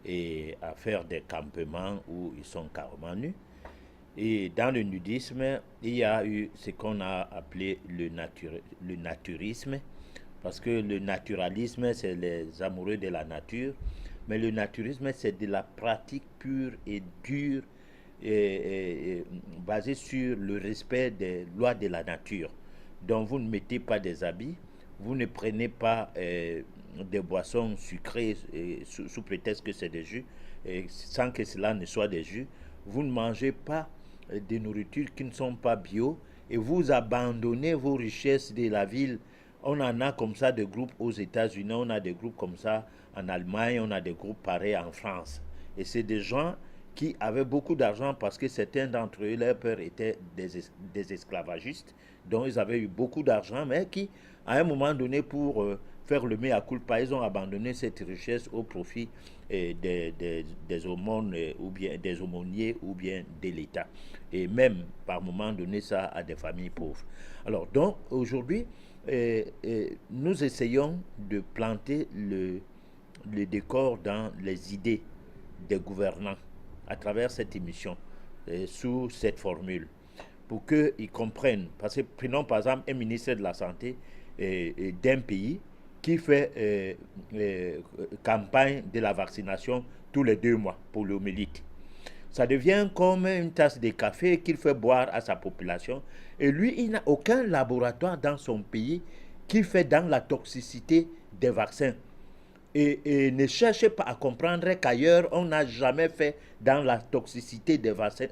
et à faire des campements où ils sont carrément nus. Et dans le nudisme, il y a eu ce qu'on a appelé le naturisme, parce que le naturalisme, c'est les amoureux de la nature, mais le naturisme, c'est de la pratique pure et dure, basée sur le respect des lois de la nature. Donc vous ne mettez pas des habits, vous ne prenez pas des boissons sucrées sous prétexte que c'est des jus, sans que cela ne soit des jus. Vous ne mangez pas des nourritures qui ne sont pas bio et vous abandonnez vos richesses de la ville. On en a comme ça des groupes aux États-Unis, on a des groupes comme ça en Allemagne, on a des groupes pareils en France. Et c'est des gens qui avaient beaucoup d'argent parce que certains d'entre eux, leurs pères étaient des esclavagistes, donc ils avaient eu beaucoup d'argent, mais qui, à un moment donné, pour faire le mea culpa. Ils ont abandonné cette richesse au profit des aumônes ou bien des aumôniers ou bien de l'État. Et même, par moment, donner ça à des familles pauvres. Alors, donc, aujourd'hui, nous essayons de planter le décor dans les idées des gouvernants à travers cette émission, sous cette formule, pour qu'ils comprennent. Parce que prenons par exemple un ministre de la Santé d'un pays qui fait campagne de la vaccination tous les 2 mois pour l'homélyte. Ça devient comme une tasse de café qu'il fait boire à sa population. Et lui, il n'a aucun laboratoire dans son pays qui fait dans la toxicité des vaccins. Et ne cherchez pas à comprendre qu'ailleurs, on n'a jamais fait dans la toxicité des vaccins,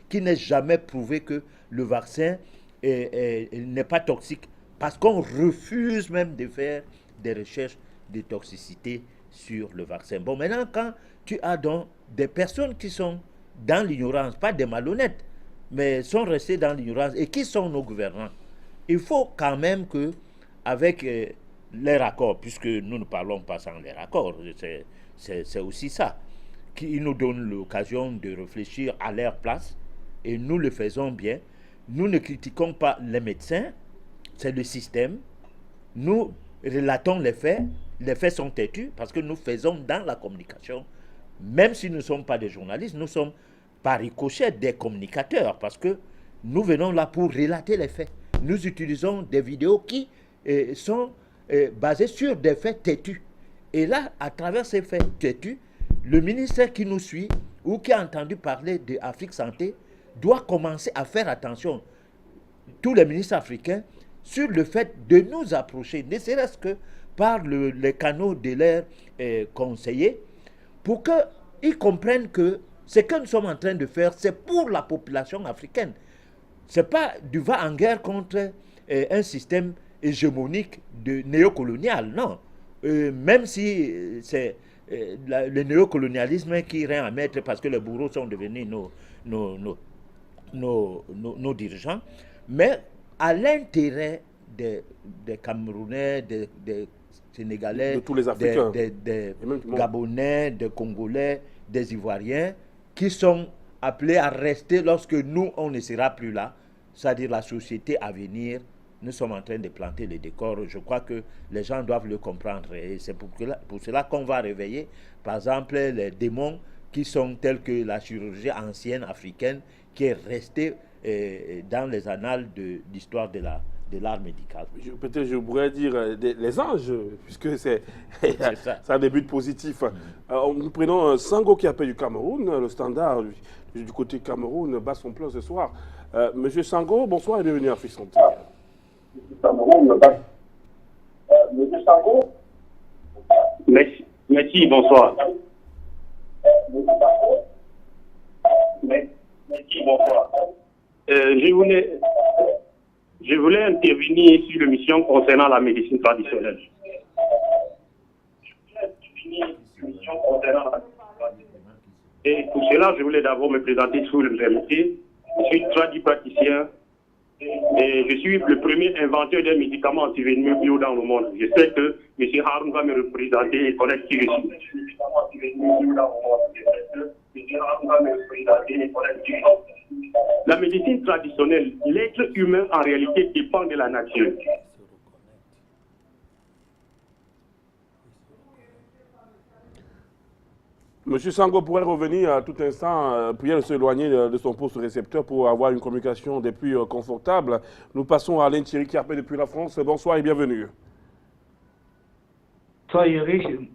qui n'est jamais prouvé que le vaccin n'est pas toxique. Parce qu'on refuse même de faire des recherches de toxicité sur le vaccin. Bon, maintenant, quand tu as donc des personnes qui sont dans l'ignorance, pas des malhonnêtes, mais sont restés dans l'ignorance, et qui sont nos gouvernants, il faut quand même que, avec leur accord, puisque nous ne parlons pas sans leur accord, c'est aussi ça, qu'ils nous donnent l'occasion de réfléchir à leur place, et nous le faisons bien. Nous ne critiquons pas les médecins, c'est le système. Nous relatons les faits sont têtus, parce que nous faisons dans la communication, même si nous ne sommes pas des journalistes, nous sommes par ricochet des communicateurs, parce que nous venons là pour relater les faits. Nous utilisons des vidéos qui sont basées sur des faits têtus. Et là, à travers ces faits têtus, le ministère qui nous suit ou qui a entendu parler de Afrique Santé doit commencer à faire attention, tous les ministres africains, sur le fait de nous approcher, ne serait-ce que par les canaux de leurs conseillers, pour qu'ils comprennent que ce que nous sommes en train de faire, c'est pour la population africaine. Ce n'est pas du va-en-guerre contre un système hégémonique néocolonial, non. Même si c'est le néocolonialisme qui règne à maître parce que les bourreaux sont devenus nos dirigeants, mais à l'intérêt des Camerounais, des Sénégalais, de tous les Africains, des Gabonais, des Congolais, des Ivoiriens, qui sont appelés à rester lorsque nous, on ne sera plus là, c'est-à-dire la société à venir. Nous sommes en train de planter le décor. Je crois que les gens doivent le comprendre. Et c'est pour cela qu'on va réveiller, par exemple, les démons qui sont tels que la chirurgie ancienne africaine, qui est restée dans les annales de l'histoire de l'art médical. Peut-être je pourrais dire les anges, puisque c'est un début positif. Nous prenons Sango qui appelle du Cameroun. Le Standard du côté Cameroun bat son plein ce soir. Monsieur Sango, bonsoir et bienvenue à Afrique Santé. Monsieur Sango. Merci, bonsoir. Merci, bonsoir. Je voulais intervenir sur l'émission concernant la médecine traditionnelle. Et pour cela, je voulais d'abord me présenter sous le permettez. Je suis tradupraticien et je suis le premier inventeur d'un médicament antivénineux bio dans le monde. Je sais que M. Haroun va me représenter et connaître qui je suis. La médecine traditionnelle, l'être humain en réalité dépend de la nature. Monsieur Sango pourrait revenir à tout instant, prière de s'éloigner de son poste récepteur pour avoir une communication des plus confortable. Nous passons à Alain Thierry qui appelle depuis la France. Bonsoir et bienvenue. Bonsoir Yuri,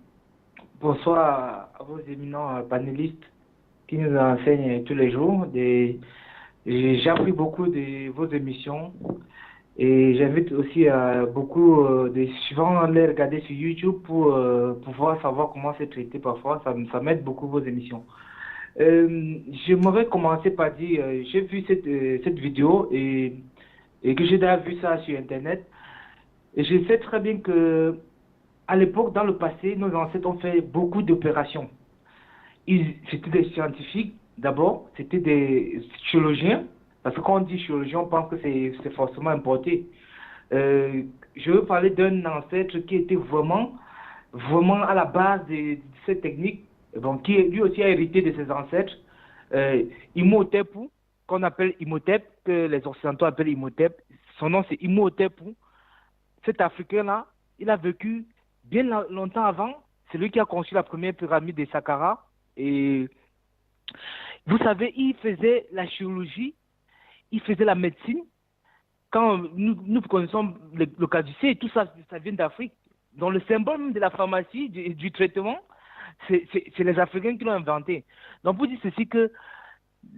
bonsoir à vos éminents panélistes qui nous enseignent tous les jours. J'ai appris beaucoup de vos émissions et j'invite aussi beaucoup de suivants à les regarder sur YouTube pour pouvoir savoir comment c'est traité parfois. Ça m'aide beaucoup vos émissions. J'aimerais commencer par dire, j'ai vu cette vidéo et que j'ai déjà vu ça sur Internet. Et je sais très bien que à l'époque, dans le passé, nos ancêtres ont fait beaucoup d'opérations. C'était des scientifiques, d'abord, c'était des chirurgiens, parce que quand on dit chirurgien, on pense que c'est forcément importé. je veux parler d'un ancêtre qui était vraiment à la base de cette technique, donc qui lui aussi a hérité de ses ancêtres, Imhotep, qu'on appelle Imhotep, que les Occidentaux appellent Imhotep. Son nom c'est Imhotep. Cet Africain-là, il a vécu bien longtemps avant. C'est lui qui a conçu la première pyramide de Saqqara. Et vous savez, il faisait la chirurgie, il faisait la médecine. Quand nous connaissons le caducée et tout ça, ça vient d'Afrique. Donc le symbole de la pharmacie, du traitement, c'est les Africains qui l'ont inventé. Donc vous dites ceci que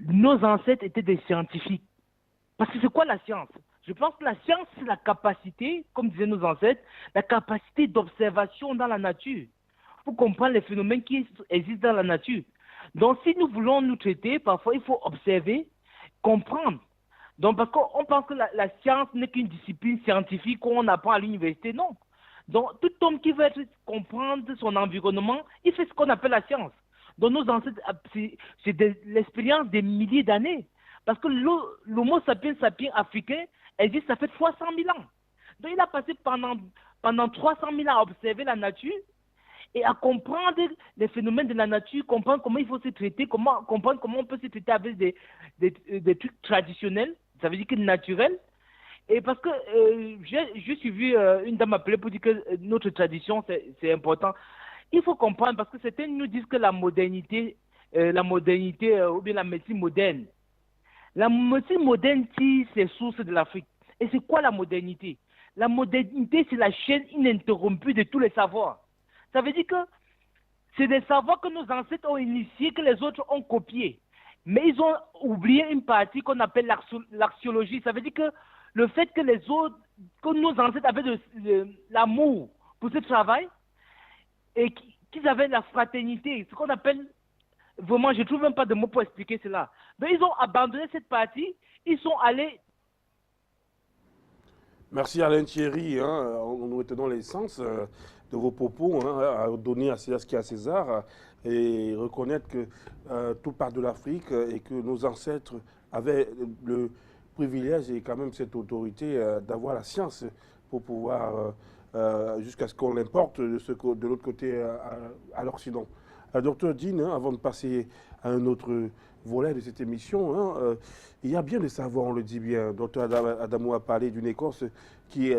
nos ancêtres étaient des scientifiques. Parce que c'est quoi la science? Je pense que la science, c'est la capacité, comme disaient nos ancêtres, la capacité d'observation dans la nature. Pour comprendre les phénomènes qui existent dans la nature. Donc si nous voulons nous traiter, parfois il faut observer, comprendre. Donc parce qu'on pense que la science n'est qu'une discipline scientifique qu'on apprend à l'université, non. Donc tout homme qui veut comprendre son environnement, il fait ce qu'on appelle la science. Donc nos ancêtres, c'est l'expérience des milliers d'années. Parce que l'homo sapiens sapiens africain existe, ça fait 300 000 ans. Donc il a passé pendant 300 000 ans à observer la nature et à comprendre les phénomènes de la nature, comprendre comment il faut se traiter, comprendre comment on peut se traiter avec des trucs traditionnels, ça veut dire que naturels. Et parce que j'ai suivi une dame appelée pour dire que notre tradition, c'est important. Il faut comprendre, parce que certains nous disent que la modernité ou bien la médecine moderne. La médecine moderne tire ses sources de l'Afrique. Et c'est quoi la modernité? La modernité, c'est la chaîne ininterrompue de tous les savoirs. Ça veut dire que c'est des savoirs que nos ancêtres ont initiés, que les autres ont copiés. Mais ils ont oublié une partie qu'on appelle l'axiologie. Ça veut dire que le fait que nos ancêtres avaient de l'amour pour ce travail et qu'ils avaient la fraternité, ce qu'on appelle, vraiment, je ne trouve même pas de mots pour expliquer cela. Mais ils ont abandonné cette partie, ils sont allés... Merci Alain Thierry, en nous retenant l'essence de vos propos, à donner à César ce qu'il y a à César et reconnaître que tout part de l'Afrique et que nos ancêtres avaient le privilège et quand même cette autorité d'avoir la science pour pouvoir, jusqu'à ce qu'on l'importe de l'autre côté à l'Occident. Docteur Dean, avant de passer à un autre volet de cette émission, il y a bien des savoirs, on le dit bien. Docteur Adamou a parlé d'une écorce qui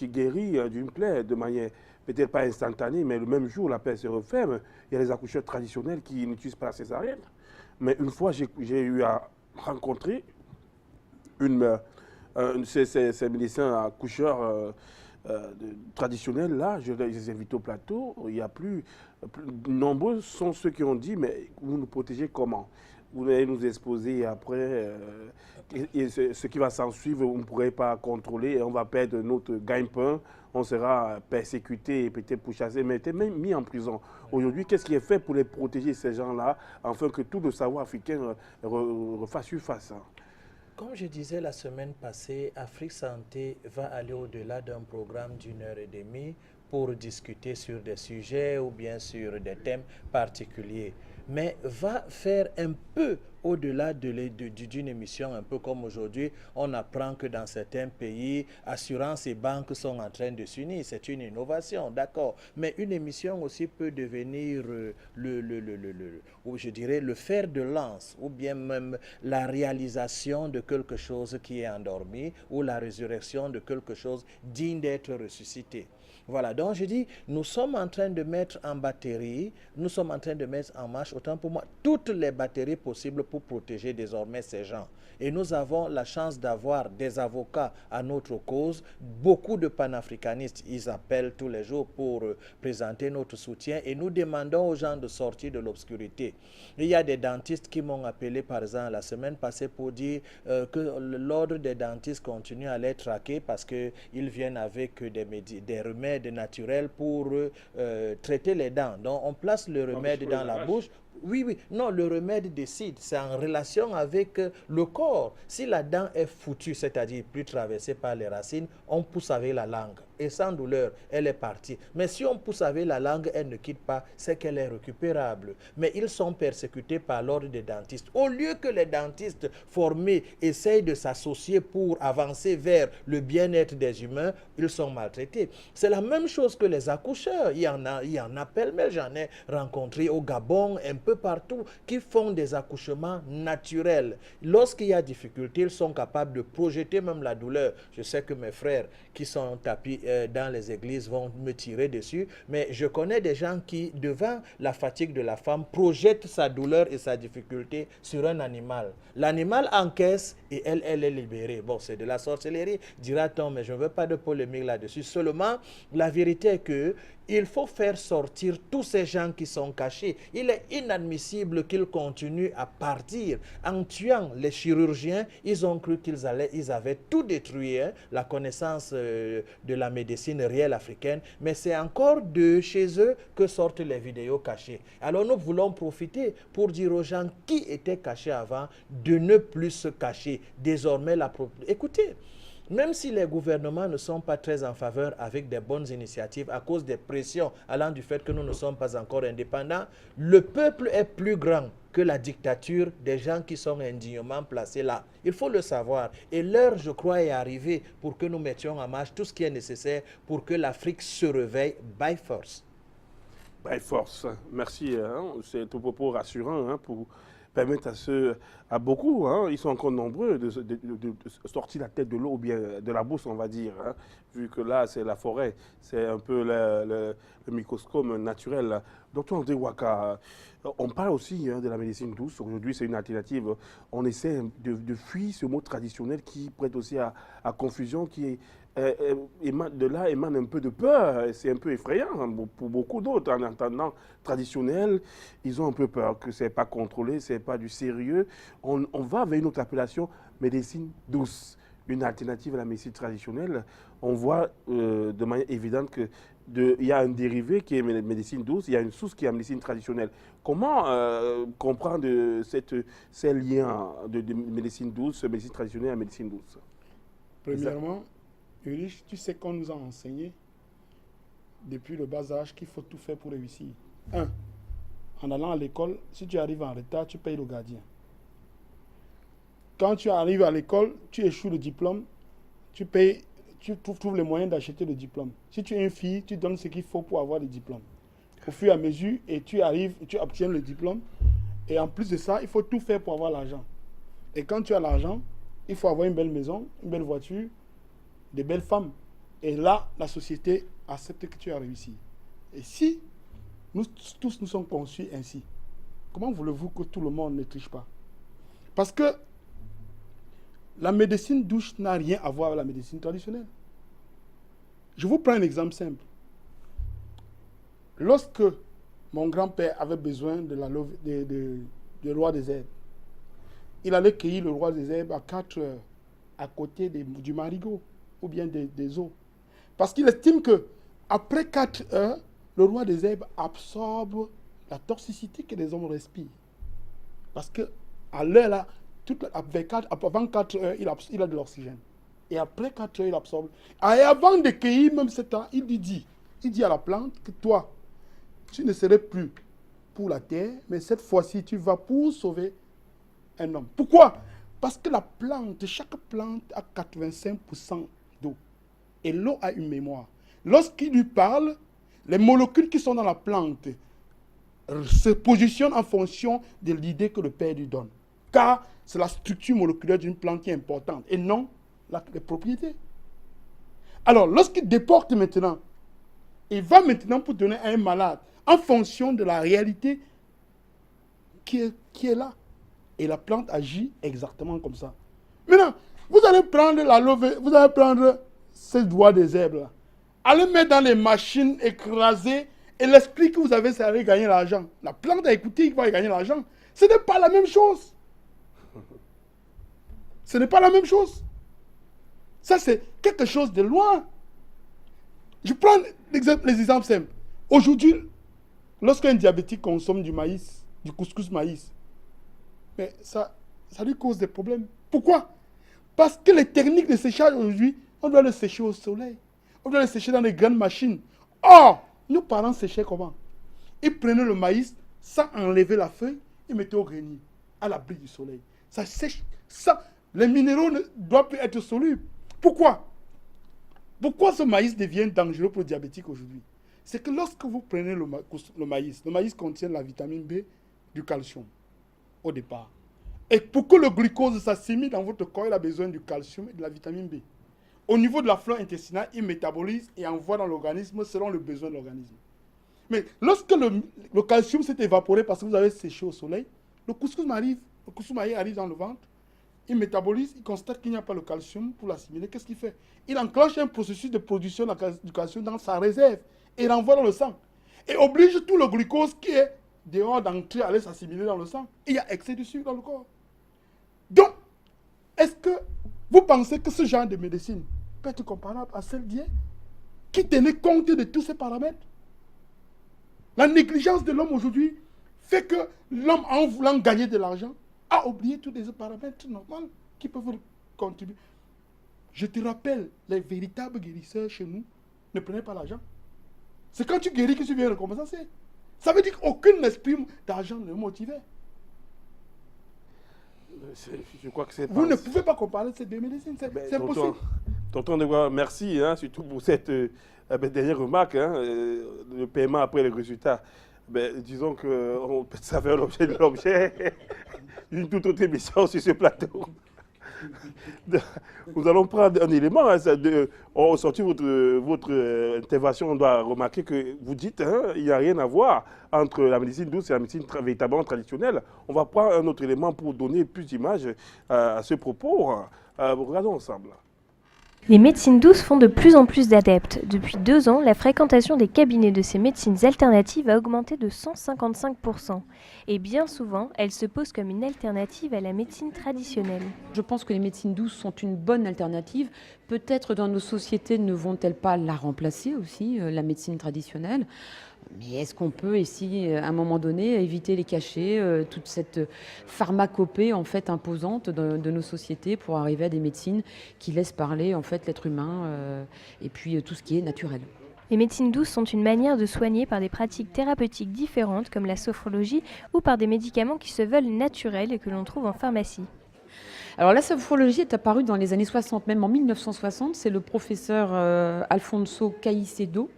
guérit d'une plaie de manière peut-être pas instantanée, mais le même jour, la plaie se referme. Il y a les accoucheurs traditionnels qui n'utilisent pas la césarienne. Mais une fois, j'ai eu à rencontrer ces médecins accoucheurs traditionnels, là, je les invite au plateau. Il y a plus nombreux sont ceux qui ont dit, mais vous nous protégez comment? Vous allez nous exposer et après, et ce qui va s'en suivre, vous ne pourrez pas contrôler et on va perdre notre gagne-pain, on sera persécuté et peut-être pourchassé, mais même mis en prison. Aujourd'hui, qu'est-ce qui est fait pour les protéger, ces gens-là, afin que tout le savoir africain refasse surface? Comme je disais la semaine passée, Afrique Santé va aller au-delà d'un programme d'1h30 pour discuter sur des sujets ou bien sur des thèmes particuliers, mais va faire un peu au-delà d'une émission, un peu comme aujourd'hui, on apprend que dans certains pays, assurances et banques sont en train de s'unir. C'est une innovation, d'accord. Mais une émission aussi peut devenir ou je dirais le fer de lance, ou bien même la réalisation de quelque chose qui est endormi, ou la résurrection de quelque chose digne d'être ressuscité. Voilà, donc je dis, nous sommes en train de mettre en batterie, nous sommes en train de mettre en marche, autant pour moi, toutes les batteries possibles pour protéger désormais ces gens. Et nous avons la chance d'avoir des avocats à notre cause, beaucoup de panafricanistes, ils appellent tous les jours pour présenter notre soutien et nous demandons aux gens de sortir de l'obscurité. Il y a des dentistes qui m'ont appelé par exemple la semaine passée pour dire que l'ordre des dentistes continue à les traquer parce qu'ils viennent avec des remèdes naturels pour traiter les dents. Donc on place le remède dans la bouche Oui, oui. Non, le remède décide. C'est en relation avec le corps. Si la dent est foutue, c'est-à-dire plus traversée par les racines, on pousse avec la langue. Et sans douleur, elle est partie. Mais si on pousse avec la langue, elle ne quitte pas, c'est qu'elle est récupérable. Mais ils sont persécutés par l'ordre des dentistes. Au lieu que les dentistes formés essayent de s'associer pour avancer vers le bien-être des humains, ils sont maltraités. C'est la même chose que les accoucheurs. Il y en a pêle-mêle, j'en ai rencontré au Gabon, un peu partout, qui font des accouchements naturels. Lorsqu'il y a difficulté, ils sont capables de projeter même la douleur. Je sais que mes frères qui sont tapis dans les églises vont me tirer dessus, mais je connais des gens qui, devant la fatigue de la femme, projettent sa douleur et sa difficulté sur un animal. L'animal encaisse et elle est libérée. Bon, c'est de la sorcellerie, dira-t-on, mais je ne veux pas de polémique là-dessus. Seulement, la vérité est que il faut faire sortir tous ces gens qui sont cachés. Il est inadmissible qu'ils continuent à partir. En tuant les chirurgiens, ils ont cru qu'ils avaient tout détruit, hein, la connaissance de la médecine réelle africaine. Mais c'est encore de chez eux que sortent les vidéos cachées. Alors nous voulons profiter pour dire aux gens qui étaient cachés avant de ne plus se cacher. Désormais, écoutez, même si les gouvernements ne sont pas très en faveur avec des bonnes initiatives à cause des pressions allant du fait que nous ne sommes pas encore indépendants, le peuple est plus grand que la dictature des gens qui sont indignement placés là. Il faut le savoir. Et l'heure, je crois, est arrivée pour que nous mettions en marche tout ce qui est nécessaire pour que l'Afrique se réveille by force. By force. Merci. Hein. C'est un propos rassurant hein, pour permettre à beaucoup, hein, ils sont encore nombreux, de sortir la tête de l'eau ou bien de la bourse, on va dire, hein, vu que là, c'est la forêt, c'est un peu le microscope naturel. Là. Docteur André Ouaka, on parle aussi hein, de la médecine douce. Aujourd'hui, c'est une alternative. On essaie de fuir ce mot traditionnel qui prête aussi à confusion, qui de là émane un peu de peur. C'est un peu effrayant pour beaucoup d'autres. En entendant traditionnel, ils ont un peu peur que ce n'est pas contrôlé, ce n'est pas du sérieux. On va vers une autre appellation, médecine douce, une alternative à la médecine traditionnelle. On voit de manière évidente que il y a un dérivé qui est médecine douce, il y a une source qui est médecine traditionnelle. Comment comprendre ces liens de médecine douce, médecine traditionnelle et médecine douce? Premièrement, Ulrich, tu sais qu'on nous a enseigné depuis le bas âge qu'il faut tout faire pour réussir. En allant à l'école, si tu arrives en retard, tu payes le gardien. Quand tu arrives à l'école, tu échoues le diplôme, tu trouves les moyens d'acheter le diplôme. Si tu es une fille, tu donnes ce qu'il faut pour avoir le diplôme. Au fur et à mesure, et tu obtiens le diplôme. Et en plus de ça, il faut tout faire pour avoir l'argent. Et quand tu as l'argent, il faut avoir une belle maison, une belle voiture, des belles femmes. Et là, la société accepte que tu as réussi. Et si nous tous nous sommes conçus ainsi, comment voulez-vous que tout le monde ne triche pas? Parce que la médecine douce n'a rien à voir avec la médecine traditionnelle. Je vous prends un exemple simple. Lorsque mon grand-père avait besoin de roi des herbes, il allait cueillir le roi des herbes à 4 heures, à côté du marigot ou bien des eaux. Parce qu'il estime que après 4 heures, le roi des herbes absorbe la toxicité que les hommes respirent. Parce qu'à l'heure là, avant 4 heures, il a de l'oxygène. Et après 4 heures, il absorbe. Et avant de cueillir même ce temps, il dit à la plante que toi, tu ne serais plus pour la terre, mais cette fois-ci, tu vas pour sauver un homme. Pourquoi? Parce que chaque plante a 85% d'eau. Et l'eau a une mémoire. Lorsqu'il lui parle, les molécules qui sont dans la plante se positionnent en fonction de l'idée que le père lui donne. Car c'est la structure moléculaire d'une plante qui est importante et non les propriétés. Alors, lorsqu'il déporte maintenant, il va maintenant pour donner à un malade en fonction de la réalité qui est là. Et la plante agit exactement comme ça. Maintenant, vous allez prendre ces doigts des herbes là, allez mettre dans les machines écrasées et l'esprit que vous avez, c'est aller gagner l'argent. La plante a écouté, il va gagner l'argent. Ce n'est pas la même chose. Ce n'est pas la même chose. Ça, c'est quelque chose de loin. Je prends les exemples simples. Aujourd'hui, lorsqu'un diabétique consomme du maïs, du couscous maïs. Mais ça lui cause des problèmes. Pourquoi? Parce que les techniques de séchage aujourd'hui, on doit le sécher au soleil. On doit le sécher dans des grandes machines. Or, nos parents séchaient comment? Ils prenaient le maïs sans enlever la feuille, ils mettaient au grenier, à l'abri du soleil. Ça sèche. Les minéraux ne doivent plus être solubles. Pourquoi? Pourquoi ce maïs devient dangereux pour le diabétique aujourd'hui? C'est que lorsque vous prenez le maïs contient la vitamine B, du calcium, au départ. Et pour que le glucose s'assimile dans votre corps, il a besoin du calcium et de la vitamine B. Au niveau de la flore intestinale, il métabolise et envoie dans l'organisme selon le besoin de l'organisme. Mais lorsque le calcium s'est évaporé parce que vous avez séché au soleil, le couscous maïs arrive dans le ventre, il métabolise, il constate qu'il n'y a pas le calcium pour l'assimiler. Qu'est-ce qu'il fait? Il enclenche un processus de production du calcium dans sa réserve et renvoie dans le sang. Et oblige tout le glucose qui est dehors d'entrer à aller s'assimiler dans le sang. Et il y a excès de sucre dans le corps. Donc, est-ce que vous pensez que ce genre de médecine peut être comparable à celle d'hier qui tenait compte de tous ces paramètres? La négligence de l'homme aujourd'hui fait que l'homme, en voulant gagner de l'argent, a oublié tous les paramètres normaux qui peuvent contribuer. Je te rappelle, les véritables guérisseurs chez nous ne prenaient pas l'argent. C'est quand tu guéris que tu viens récompenser. Ça veut dire qu'aucun esprit d'argent ne le motivait. Je crois que c'est vous ne pouvez pas comparer ces deux médecines, c'est impossible. Tonton Degois, merci, surtout pour cette dernière remarque, le paiement après les résultats. Disons que ça fait l'objet d'une toute autre émission sur ce plateau. Nous allons prendre un élément. Au sortir de votre intervention, on doit remarquer que vous dites il n'y a rien à voir entre la médecine douce et la médecine véritablement traditionnelle. On va prendre un autre élément pour donner plus d'image à ce propos. Regardons ensemble. Les médecines douces font de plus en plus d'adeptes. Depuis 2 ans, la fréquentation des cabinets de ces médecines alternatives a augmenté de 155%. Et bien souvent, elles se posent comme une alternative à la médecine traditionnelle. Je pense que les médecines douces sont une bonne alternative. Peut-être dans nos sociétés ne vont-elles pas la remplacer aussi, la médecine traditionnelle ? Mais est-ce qu'on peut ici, à un moment donné, éviter les cachets, toute cette pharmacopée en fait imposante de nos sociétés pour arriver à des médecines qui laissent parler en fait l'être humain et puis tout ce qui est naturel. Les médecines douces sont une manière de soigner par des pratiques thérapeutiques différentes comme la sophrologie ou par des médicaments qui se veulent naturels et que l'on trouve en pharmacie. Alors la sophrologie est apparue dans les années 60, même en 1960. C'est le professeur Alfonso Caicedo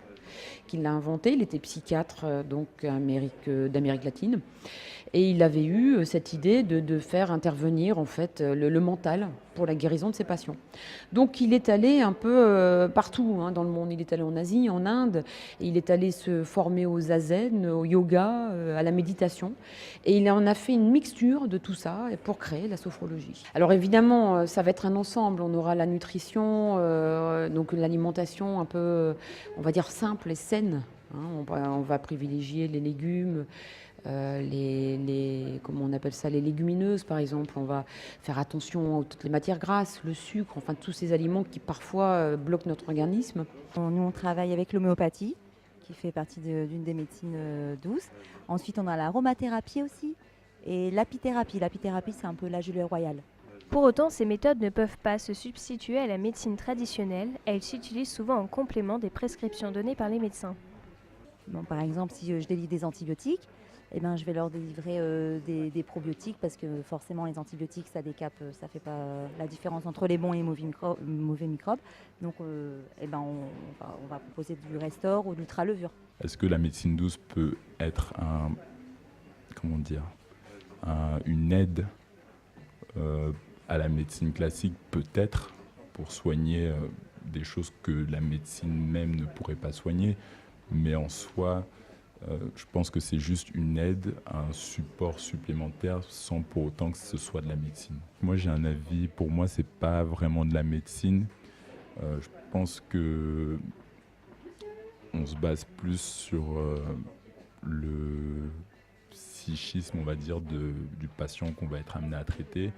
qui l'a inventé. Il était psychiatre donc d'Amérique latine et il avait eu cette idée de faire intervenir en fait le mental pour la guérison de ses patients. Donc il est allé un peu partout dans le monde. Il est allé en Asie, en Inde, et il est allé se former au zazen, au yoga, à la méditation, et il en a fait une mixture de tout ça pour créer la sophrologie. Alors évidemment, ça va être un ensemble. On aura la nutrition, donc l'alimentation un peu, on va dire simple et saine. On va privilégier les légumes. Comment on appelle ça, les légumineuses par exemple. On va faire attention à toutes les matières grasses, le sucre, enfin tous ces aliments qui parfois bloquent notre organisme. Nous on travaille avec l'homéopathie qui fait partie d'une des médecines douces. Ensuite on a l'aromathérapie aussi et l'apithérapie. L'apithérapie c'est un peu la gelée royale. Pour autant, ces méthodes ne peuvent pas se substituer à la médecine traditionnelle. Elles s'utilisent souvent en complément des prescriptions données par les médecins. Bon, par exemple, si je délivre des antibiotiques, je vais leur délivrer des probiotiques parce que forcément les antibiotiques ça décape, ça fait pas la différence entre les bons et mauvais microbes. Donc on va proposer du Restore ou de l'ultra-levure. Est-ce que la médecine douce peut être une aide à la médecine classique, peut-être pour soigner des choses que la médecine même ne pourrait pas soigner, mais en soi je pense que c'est juste une aide, un support supplémentaire sans pour autant que ce soit de la médecine. Moi j'ai un avis, pour moi c'est pas vraiment de la médecine. Je pense que on se base plus sur le psychisme, on va dire, du patient qu'on va être amené à traiter.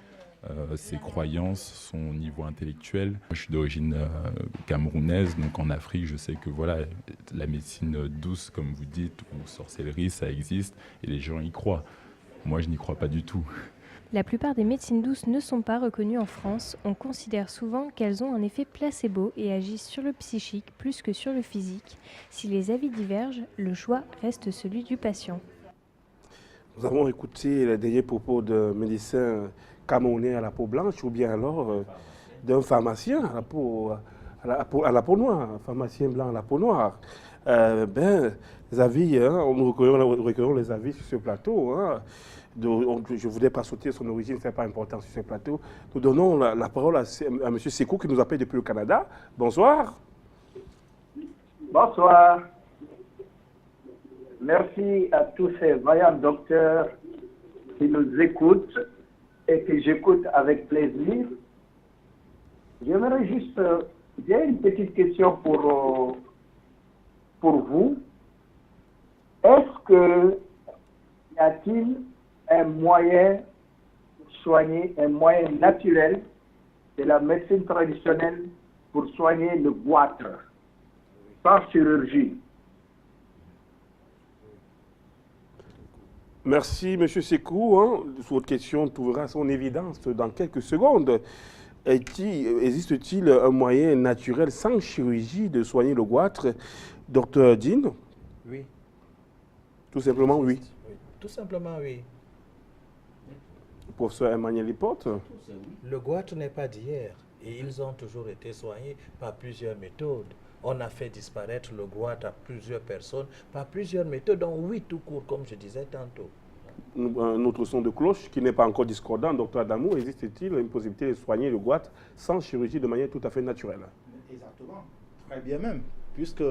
Ses croyances, son niveau intellectuel. Moi, je suis d'origine camerounaise, donc en Afrique, je sais que voilà, la médecine douce, comme vous dites, ou sorcellerie, ça existe et les gens y croient. moi, je n'y crois pas du tout. La plupart des médecines douces ne sont pas reconnues en France. On considère souvent qu'elles ont un effet placebo et agissent sur le psychique plus que sur le physique. Si les avis divergent, le choix reste celui du patient. Nous avons écouté les derniers propos d'un médecin camerounais à la peau blanche ou bien alors d'un pharmacien à la peau noire, un pharmacien blanc à la peau noire. Les avis, nous recueillons les avis sur ce plateau. Je ne voudrais pas sauter son origine, ce n'est pas important sur ce plateau. Nous donnons la parole à M. Sekou qui nous appelle depuis le Canada. Bonsoir. Bonsoir. Merci à tous ces vaillants docteurs qui nous écoutent et que j'écoute avec plaisir. J'aimerais juste, j'ai une petite question pour vous. Est-ce que y a-t-il un moyen pour soigner, un moyen naturel de la médecine traditionnelle pour soigner le goitre, sans chirurgie? Merci, M. Sekou. Votre question trouvera son évidence dans quelques secondes. Existe-t-il un moyen naturel sans chirurgie de soigner le goitre, Dr Dean? Oui. Tout simplement oui. Tout simplement oui. Professeur Emmanuel Lipote? Le goitre n'est pas d'hier et ils ont toujours été soignés par plusieurs méthodes. On a fait disparaître le goitre à plusieurs personnes par plusieurs méthodes, dont 8 tout court, comme je disais tantôt. Un autre son de cloche qui n'est pas encore discordant, Dr Adamou, existe-t-il une possibilité de soigner le goitre sans chirurgie de manière tout à fait naturelle? Exactement, très bien même, puisque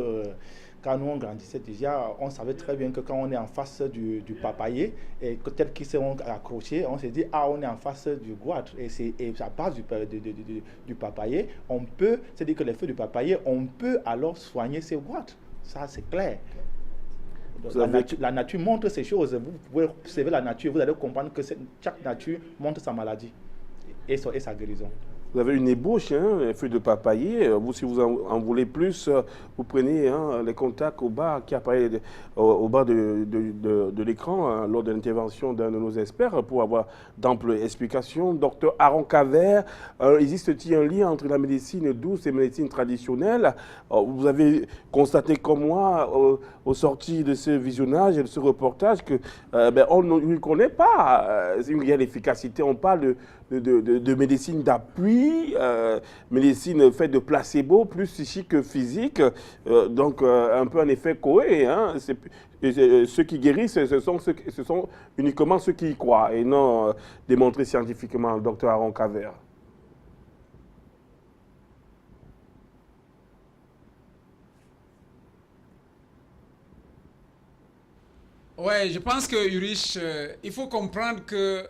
quand nous on grandissait déjà, on savait très bien que quand on est en face du papayer, et que tel qu'ils sont accrochés, on s'est dit, on est en face du goitre, et à base du papayer, on peut, c'est-à-dire que les feuilles du papayer, on peut alors soigner ces goitres, ça c'est clair. La nature montre ces choses, vous pouvez observer la nature, vous allez comprendre que chaque nature montre sa maladie et sa guérison. Vous avez une ébauche, les feuilles de papayer. Vous, si vous en voulez plus, vous prenez les contacts au bas qui apparaissent au bas de l'écran lors de l'intervention d'un de nos experts pour avoir d'amples explications. Docteur Aaron Cavert, existe-t-il un lien entre la médecine douce et la médecine traditionnelle? Vous avez constaté comme moi, au sorti de ce visionnage et de ce reportage, que on ne connaît pas une réelle efficacité. On parle de médecine d'appui, médecine faite de placebo, plus psychique que physique, donc un peu un effet Coé. Ceux qui guérissent, ce sont uniquement ceux qui y croient et non démontrés scientifiquement, le docteur Aaron Cavert. Oui, je pense que Ulrich, il faut comprendre que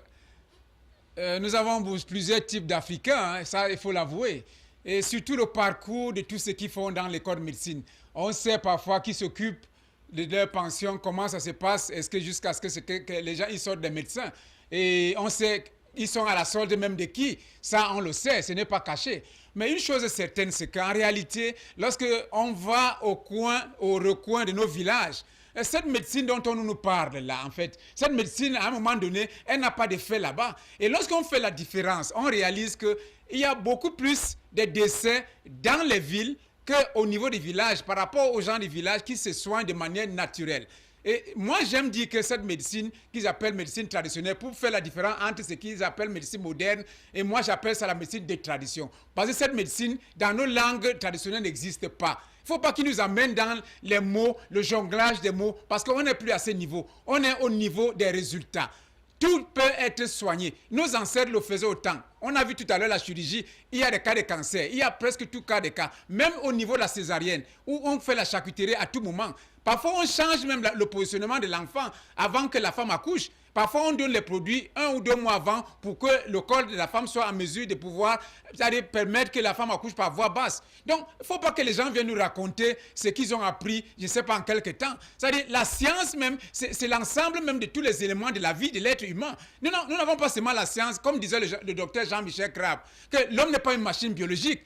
nous avons plusieurs types d'Africains, ça il faut l'avouer. Et surtout le parcours de tous ceux qui font dans l'école de médecine. On sait parfois qui s'occupent de leur pension, comment ça se passe, est-ce que jusqu'à ce que les gens ils sortent des médecins. Et on sait qu'ils sont à la solde même de qui, ça on le sait, ce n'est pas caché. Mais une chose est certaine, c'est qu'en réalité, lorsque on va au recoin de nos villages, cette médecine dont on nous parle là, en fait, cette médecine, à un moment donné, elle n'a pas d'effet là-bas. Et lorsqu'on fait la différence, on réalise qu'il y a beaucoup plus de décès dans les villes qu'au niveau des villages, par rapport aux gens des villages qui se soignent de manière naturelle. Et moi, j'aime dire que cette médecine qu'ils appellent médecine traditionnelle, pour faire la différence entre ce qu'ils appellent médecine moderne, et moi, j'appelle ça la médecine des traditions. Parce que cette médecine, dans nos langues traditionnelles, n'existe pas. Il ne faut pas qu'ils nous amènent dans les mots, le jonglage des mots, parce qu'on n'est plus à ce niveau. On est au niveau des résultats. Tout peut être soigné. Nos ancêtres le faisaient autant. On a vu tout à l'heure la chirurgie, il y a des cas de cancer, il y a presque tout cas de cas, même au niveau de la césarienne, où on fait la charcuterie à tout moment. Parfois, on change même le positionnement de l'enfant avant que la femme accouche. Parfois, on donne les produits 1 ou 2 mois avant pour que le corps de la femme soit en mesure de pouvoir, c'est-à-dire permettre que la femme accouche par voie basse. Donc, il ne faut pas que les gens viennent nous raconter ce qu'ils ont appris, je ne sais pas en quelque temps. C'est-à-dire, la science même, c'est l'ensemble même de tous les éléments de la vie de l'être humain. Nous n'avons pas seulement la science, comme disait le docteur Jean-Michel Crabbe, que l'homme n'est pas une machine biologique.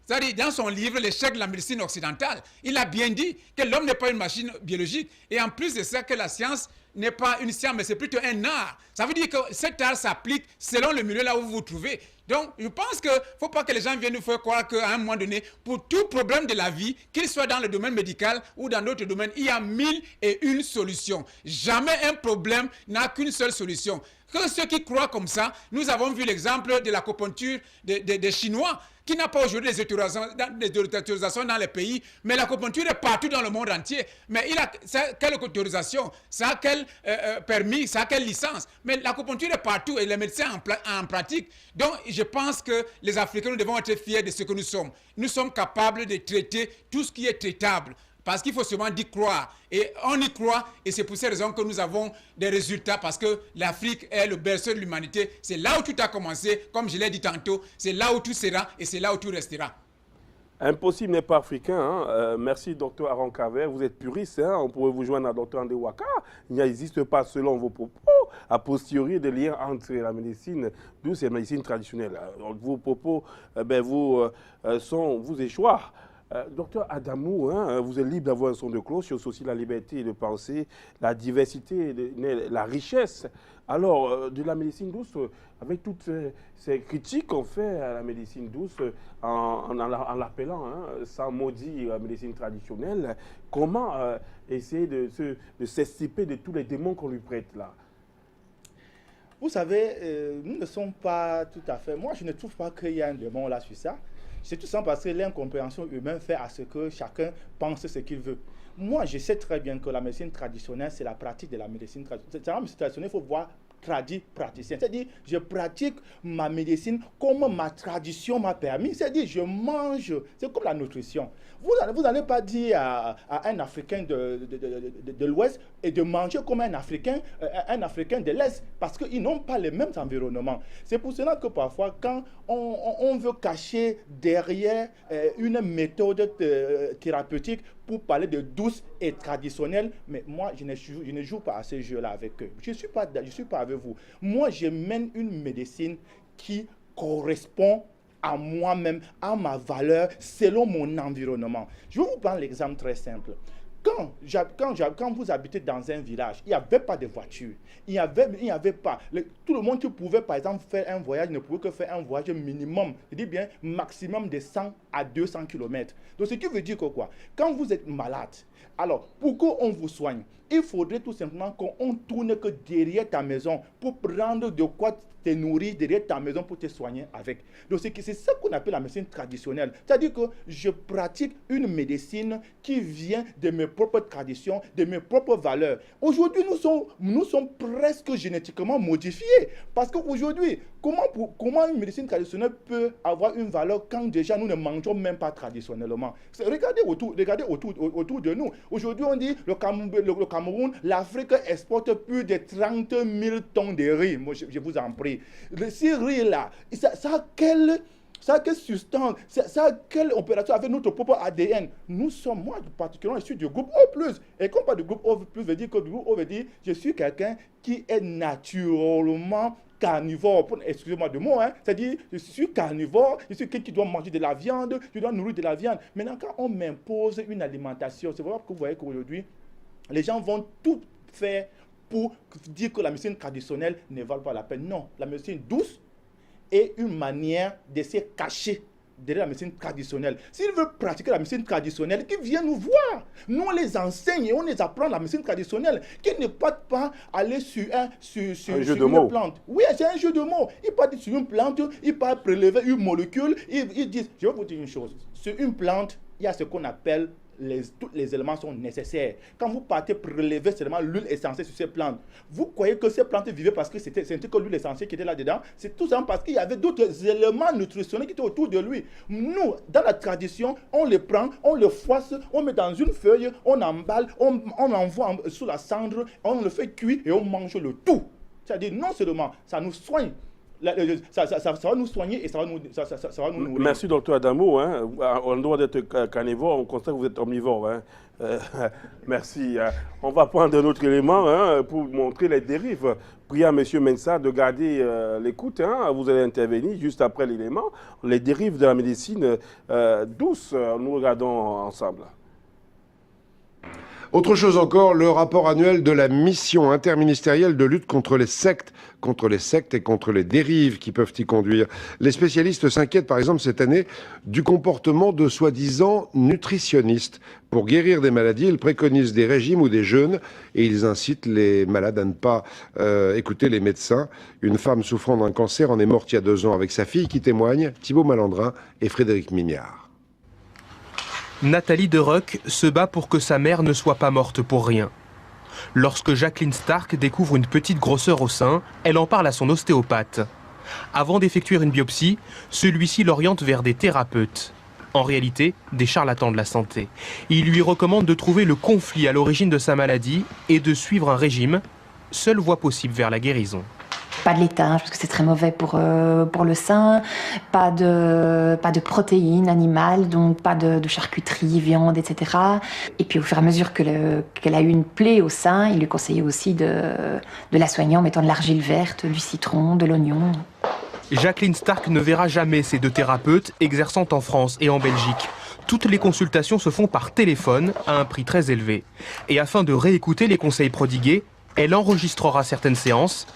C'est-à-dire, dans son livre, L'échec de la médecine occidentale, il a bien dit que l'homme n'est pas une machine biologique. Et en plus de ça, que la science n'est pas une science, mais c'est plutôt un art. Ça veut dire que cet art s'applique selon le milieu là où vous vous trouvez. Donc, je pense qu'il ne faut pas que les gens viennent nous faire croire qu'à un moment donné, pour tout problème de la vie, qu'il soit dans le domaine médical ou dans d'autres domaines, il y a 1001 solutions. Jamais un problème n'a qu'une seule solution. Que ceux qui croient comme ça, nous avons vu l'exemple de l'acupuncture des Chinois, qui n'a pas aujourd'hui des autorisations dans les pays, mais l'acupuncture est partout dans le monde entier. Mais il a quelle autorisation, ça a quel permis, ça a quelle licence. Mais l'acupuncture est partout et les médecins en pratique. Donc je pense que les Africains, nous devons être fiers de ce que nous sommes. Nous sommes capables de traiter tout ce qui est traitable. Parce qu'il faut seulement y croire. Et on y croit, et c'est pour ces raisons que nous avons des résultats, parce que l'Afrique est le berceau de l'humanité. C'est là où tout a commencé, comme je l'ai dit tantôt, c'est là où tout sera, et c'est là où tout restera. Impossible n'est pas africain. Hein. Merci, Dr Aaron Carver. Vous êtes puriste. Hein. On pourrait vous joindre à Dr André Ouaka. Il n'existe pas, selon vos propos, a posteriori, de lien entre la médecine douce et la médecine traditionnelle. Vos propos, vous échouent. Docteur Adamou, hein, vous êtes libre d'avoir un son de cloche, c'est aussi la liberté de penser, la diversité, la richesse. Alors, de la médecine douce, avec toutes ces critiques qu'on fait à la médecine douce, en l'appelant, hein, sans maudire la médecine traditionnelle, comment essayer de s'extirper de tous les démons qu'on lui prête là? Vous savez, nous ne sommes pas tout à fait... Moi, je ne trouve pas qu'il y a un démon là sur ça. C'est tout simplement parce que l'incompréhension humaine fait à ce que chacun pense ce qu'il veut. Moi, je sais très bien que la médecine traditionnelle, c'est la pratique de la médecine traditionnelle. La médecine traditionnelle, il faut voir praticien. C'est-à-dire, je pratique ma médecine comme ma tradition m'a permis. C'est-à-dire, je mange. C'est comme la nutrition. Vous n'allez pas dire à un Africain de l'Ouest et de manger comme un Africain de l'Est, parce qu'ils n'ont pas les mêmes environnements. C'est pour cela que parfois, quand on veut cacher derrière une méthode thérapeutique pour parler de douce et traditionnelle, mais moi, je ne joue pas à ce jeu-là avec eux. Je ne suis pas avec vous. Moi, je mène une médecine qui correspond à moi-même, à ma valeur, selon mon environnement. Je vais vous prendre l'exemple très simple. Quand vous habitez dans un village, il n'y avait pas de voiture. Il n'y avait pas. Tout le monde qui pouvait, par exemple, faire un voyage ne pouvait que faire un voyage minimum, je dis bien maximum de 100 à 200 km. Donc, ce qui veut dire que quoi? Quand vous êtes malade, alors, pour qu'on vous soigne, il faudrait tout simplement qu'on tourne que derrière ta maison pour prendre de quoi te nourrir derrière ta maison pour te soigner avec. Donc, c'est ça qu'on appelle la médecine traditionnelle. C'est-à-dire que je pratique une médecine qui vient de mes propres traditions, de mes propres valeurs. Aujourd'hui, nous sommes presque génétiquement modifiés. Parce qu'aujourd'hui, comment une médecine traditionnelle peut avoir une valeur quand déjà nous ne mangeons même pas traditionnellement? Regardez autour de nous. Aujourd'hui, on dit le Cameroun, l'Afrique exporte plus de 30 000 tonnes de riz. Moi, je vous en prie. Ce riz-là, ça a quelle substance, ça a quelle opération avec notre propre ADN? Moi particulièrement, je suis du groupe O+. Et quand on parle du groupe O+, veut dire que du groupe O veut dire je suis quelqu'un qui est naturellement carnivore, excusez-moi du mot, hein, c'est-à-dire je suis carnivore, je suis quelqu'un qui doit manger de la viande, je dois nourrir de la viande. Maintenant, quand on m'impose une alimentation, c'est vrai que vous voyez qu'aujourd'hui, les gens vont tout faire pour dire que la médecine traditionnelle ne vaut pas la peine. Non, la médecine douce est une manière de se cacher derrière la médecine traditionnelle. S'ils veulent pratiquer la médecine traditionnelle, qu'ils viennent nous voir. Nous, on les enseigne et on les apprend la médecine traditionnelle. Qu'ils ne partent pas aller sur une plante. Oui, c'est un jeu de mots. Ils partent sur une plante, ils partent prélever une molécule, ils disent, je vais vous dire une chose, sur une plante, il y a ce qu'on appelle tous les éléments sont nécessaires. Quand vous partez prélever seulement l'huile essentielle sur ces plantes, vous croyez que ces plantes vivaient parce que c'était que l'huile essentielle qui était là-dedans? C'est tout simplement parce qu'il y avait d'autres éléments nutritionnels qui étaient autour de lui. Nous, dans la tradition, on les prend, on les froisse, on met dans une feuille, on emballe, on envoie sous la cendre, on le fait cuire et on mange le tout. C'est-à-dire non seulement ça nous soigne ça va nous soigner et ça va nous nourrir. Merci, docteur Adamo. Hein. On doit être carnivore, on constate que vous êtes omnivore. Hein. Merci. On va prendre un autre élément pour montrer les dérives. Priez à M. Mensah de garder l'écoute. Hein. Vous allez intervenir juste après l'élément. Les dérives de la médecine douce, nous regardons ensemble. Autre chose encore, le rapport annuel de la mission interministérielle de lutte contre les sectes et contre les dérives qui peuvent y conduire. Les spécialistes s'inquiètent par exemple cette année du comportement de soi-disant nutritionnistes. Pour guérir des maladies, ils préconisent des régimes ou des jeûnes et ils incitent les malades à ne pas écouter les médecins. Une femme souffrant d'un cancer en est morte il y a 2 ans avec sa fille qui témoigne, Thibaut Malandrin et Frédéric Mignard. Nathalie Deroc se bat pour que sa mère ne soit pas morte pour rien. Lorsque Jacqueline Stark découvre une petite grosseur au sein, elle en parle à son ostéopathe. Avant d'effectuer une biopsie, celui-ci l'oriente vers des thérapeutes. En réalité, des charlatans de la santé. Il lui recommande de trouver le conflit à l'origine de sa maladie et de suivre un régime, seule voie possible vers la guérison. Pas de laitage, parce que c'est très mauvais pour le sein, pas de protéines animales, donc pas de charcuterie, viande, etc. Et puis au fur et à mesure qu'elle a eu une plaie au sein, il lui conseillait aussi de la soigner en mettant de l'argile verte, du citron, de l'oignon. Jacqueline Stark ne verra jamais ces 2 thérapeutes exerçant en France et en Belgique. Toutes les consultations se font par téléphone à un prix très élevé. Et afin de réécouter les conseils prodigués, elle enregistrera certaines séances,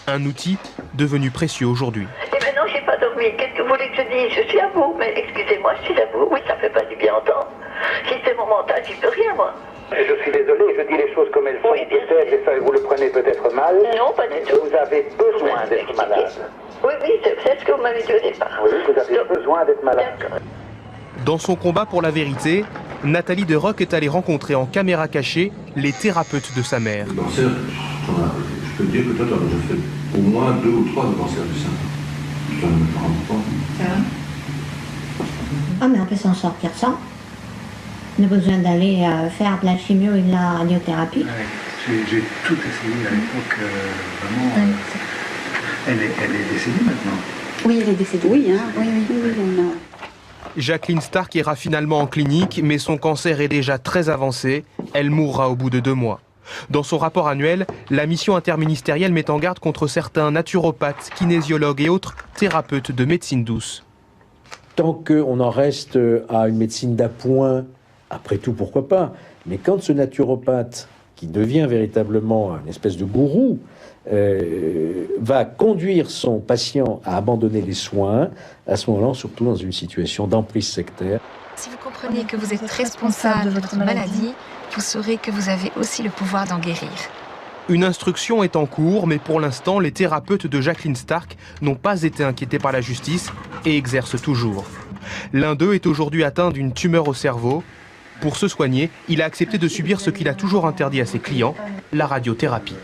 un outil devenu précieux aujourd'hui. Et maintenant, j'ai pas dormi. Qu'est-ce que vous voulez que je dise? Je suis à vous, mais excusez-moi, je suis à vous. Oui, ça fait pas du bien entendre. Si c'est mon mental, j'y peux rien, moi. Je suis désolé, je dis les choses comme elles sont. Oui, peut-être, et ça, vous le prenez peut-être mal. Non, pas du tout. Vous avez besoin d'être malade. Oui, c'est ce que vous m'avez dit au départ. Oui, vous avez besoin d'être malade. Dans son combat pour la vérité, Nathalie Deroc est allée rencontrer en caméra cachée les thérapeutes de sa mère. Cancer, je peux te dire que toi, tu as déjà fait au moins 2 ou 3 de cancer du sein. Ça ne me rend pas. Ça va? Ah, mais on peut s'en sortir sans. On a besoin d'aller faire de la chimio et de la radiothérapie. Ouais, j'ai tout essayé à l'époque, vraiment. Elle est décédée maintenant. Oui, elle est décédée. Oui, hein. Oui, on a... Jacqueline Stark ira finalement en clinique, mais son cancer est déjà très avancé. Elle mourra au bout de 2 mois. Dans son rapport annuel, la mission interministérielle met en garde contre certains naturopathes, kinésiologues et autres thérapeutes de médecine douce. Tant qu'on en reste à une médecine d'appoint, après tout, pourquoi pas. Mais quand ce naturopathe, qui devient véritablement une espèce de gourou, va conduire son patient à abandonner les soins, à ce moment-là, surtout dans une situation d'emprise sectaire. Si vous comprenez que vous êtes responsable de votre maladie, vous saurez que vous avez aussi le pouvoir d'en guérir. Une instruction est en cours, mais pour l'instant, les thérapeutes de Jacqueline Stark n'ont pas été inquiétés par la justice et exercent toujours. L'un d'eux est aujourd'hui atteint d'une tumeur au cerveau. Pour se soigner, il a accepté de subir ce qu'il a toujours interdit à ses clients, la radiothérapie.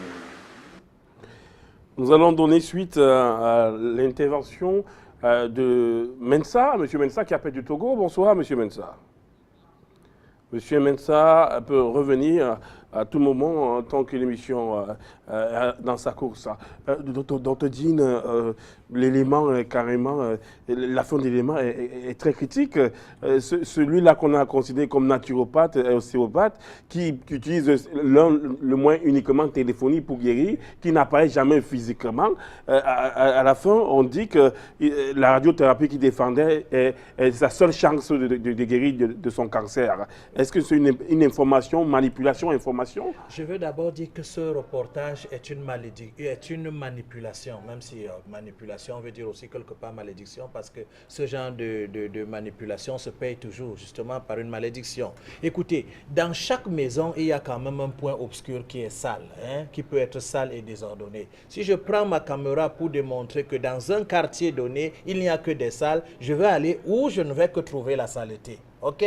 Nous allons donner suite à l'intervention de Mensah, M. Mensah qui appelle du Togo. Bonsoir, M. Mensah. M. Mensah peut revenir à tout moment en tant que l'émission dans sa course. Dr Dean, l'élément carrément, la fin de l'élément est très critique. Celui-là qu'on a considéré comme naturopathe et ostéopathe, qui utilise le moins uniquement téléphonie pour guérir, qui n'apparaît jamais physiquement. À la fin, on dit que la radiothérapie qu'il défendait est sa seule chance de guérir de son cancer. Est-ce que c'est une information, manipulation, information? Je veux d'abord dire que ce reportage est une manipulation, même si manipulation veut dire aussi quelque part malédiction, parce que ce genre de manipulation se paye toujours justement par une malédiction. Écoutez, dans chaque maison, il y a quand même un point obscur qui est sale, qui peut être sale et désordonné. Si je prends ma caméra pour démontrer que dans un quartier donné, il n'y a que des salles, je vais aller où je ne vais que trouver la saleté. Ok?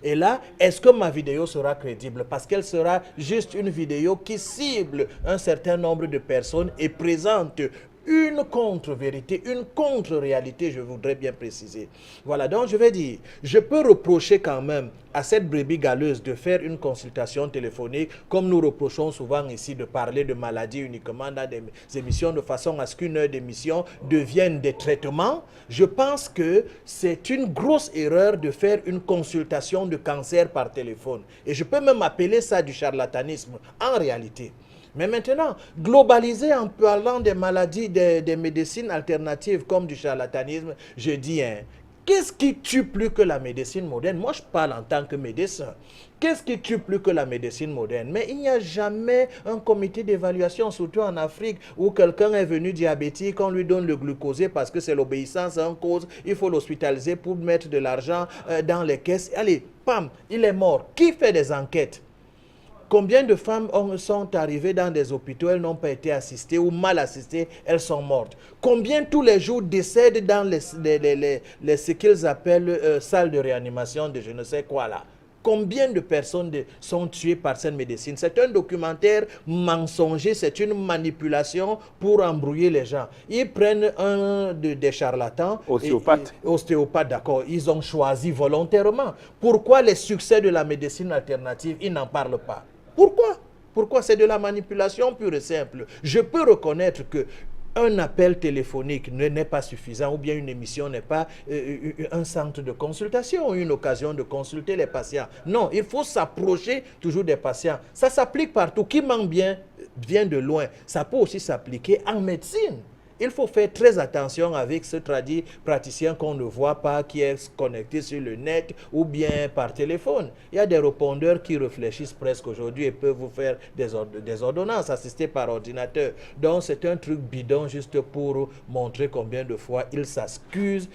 Et là, est-ce que ma vidéo sera crédible? Parce qu'elle sera juste une vidéo qui cible un certain nombre de personnes et présente une contre-vérité, une contre-réalité, je voudrais bien préciser. Voilà, donc je vais dire, je peux reprocher quand même à cette brebis galeuse de faire une consultation téléphonique, comme nous reprochons souvent ici de parler de maladies uniquement dans des émissions, de façon à ce qu'une heure d'émission devienne des traitements. Je pense que c'est une grosse erreur de faire une consultation de cancer par téléphone. Et je peux même appeler ça du charlatanisme en réalité. Mais maintenant, globaliser en parlant des maladies, des médecines alternatives comme du charlatanisme, je dis, hein, qu'est-ce qui tue plus que la médecine moderne? Moi, je parle en tant que médecin. Qu'est-ce qui tue plus que la médecine moderne? Mais il n'y a jamais un comité d'évaluation, surtout en Afrique, où quelqu'un est venu diabétique, on lui donne le glucosé parce que c'est l'obéissance en cause, il faut l'hospitaliser pour mettre de l'argent dans les caisses. Allez, pam, il est mort. Qui fait des enquêtes? Combien de femmes sont arrivées dans des hôpitaux, elles n'ont pas été assistées ou mal assistées, elles sont mortes. Combien tous les jours décèdent dans ce qu'ils appellent salles de réanimation de je ne sais quoi là. Combien de personnes sont tuées par cette médecine? C'est un documentaire mensonger, c'est une manipulation pour embrouiller les gens. Ils prennent des charlatans. Ostéopathes. Ostéopathes, d'accord. Ils ont choisi volontairement. Pourquoi les succès de la médecine alternative, ils n'en parlent pas? Pourquoi? Pourquoi? C'est de la manipulation pure et simple. Je peux reconnaître que un appel téléphonique n'est pas suffisant ou bien une émission n'est pas un centre de consultation, une occasion de consulter les patients. Non, il faut s'approcher toujours des patients. Ça s'applique partout. Qui ment bien vient de loin. Ça peut aussi s'appliquer en médecine. Il faut faire très attention avec ce praticien qu'on ne voit pas, qui est connecté sur le net ou bien par téléphone. Il y a des répondeurs qui réfléchissent presque aujourd'hui et peuvent vous faire des ordonnances assistées par ordinateur. Donc c'est un truc bidon juste pour montrer combien de fois il s'accuse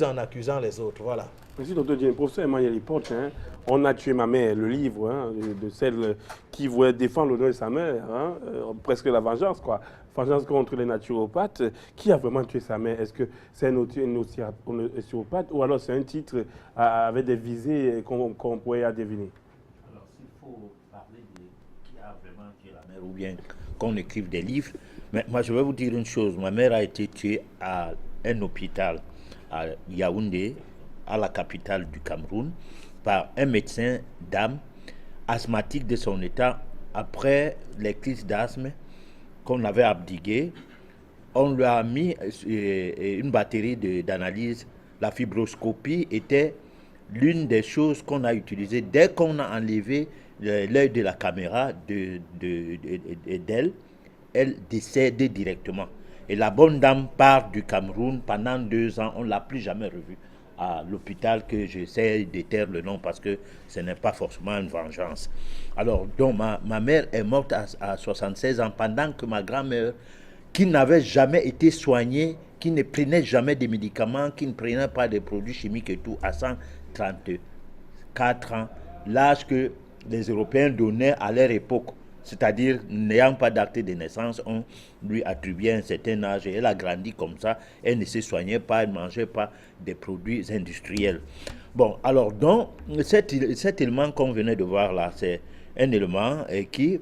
en accusant les autres. Voilà. Merci, docteur Dieng. Professeur Emmanuel Iporte, hein, On a tué ma mère, le livre hein, de celle qui voulait défendre l'honneur de sa mère, hein, presque la vengeance, quoi. Vengeance contre les naturopathes. Qui a vraiment tué sa mère? Est-ce que c'est un naturopathe ou alors c'est un titre avec des visées qu'on pourrait deviner? Alors, s'il faut parler de qui a vraiment tué la mère ou bien qu'on écrive des livres, mais moi je vais vous dire une chose. Ma mère a été tuée à un hôpital à Yaoundé, à la capitale du Cameroun, par un médecin d'âme asthmatique de son état. Après les crises d'asthme qu'on avait abdiguées, on lui a mis une batterie d'analyse. La fibroscopie était l'une des choses qu'on a utilisées. Dès qu'on a enlevé l'œil de la caméra d'elle, elle décède directement. Et la bonne dame part du Cameroun pendant 2 ans. On ne l'a plus jamais revue à l'hôpital que j'essaie de taire le nom parce que ce n'est pas forcément une vengeance. Alors, donc ma mère est morte à 76 ans pendant que ma grand-mère, qui n'avait jamais été soignée, qui ne prenait jamais de médicaments, qui ne prenait pas de produits chimiques et tout, à 134 ans, l'âge que les Européens donnaient à leur époque. C'est-à-dire, n'ayant pas d'acte de naissance, on lui attribuait un certain âge et elle a grandi comme ça. Elle ne se soignait pas, elle ne mangeait pas des produits industriels. Bon, alors, donc, cet élément qu'on venait de voir là, c'est un élément qui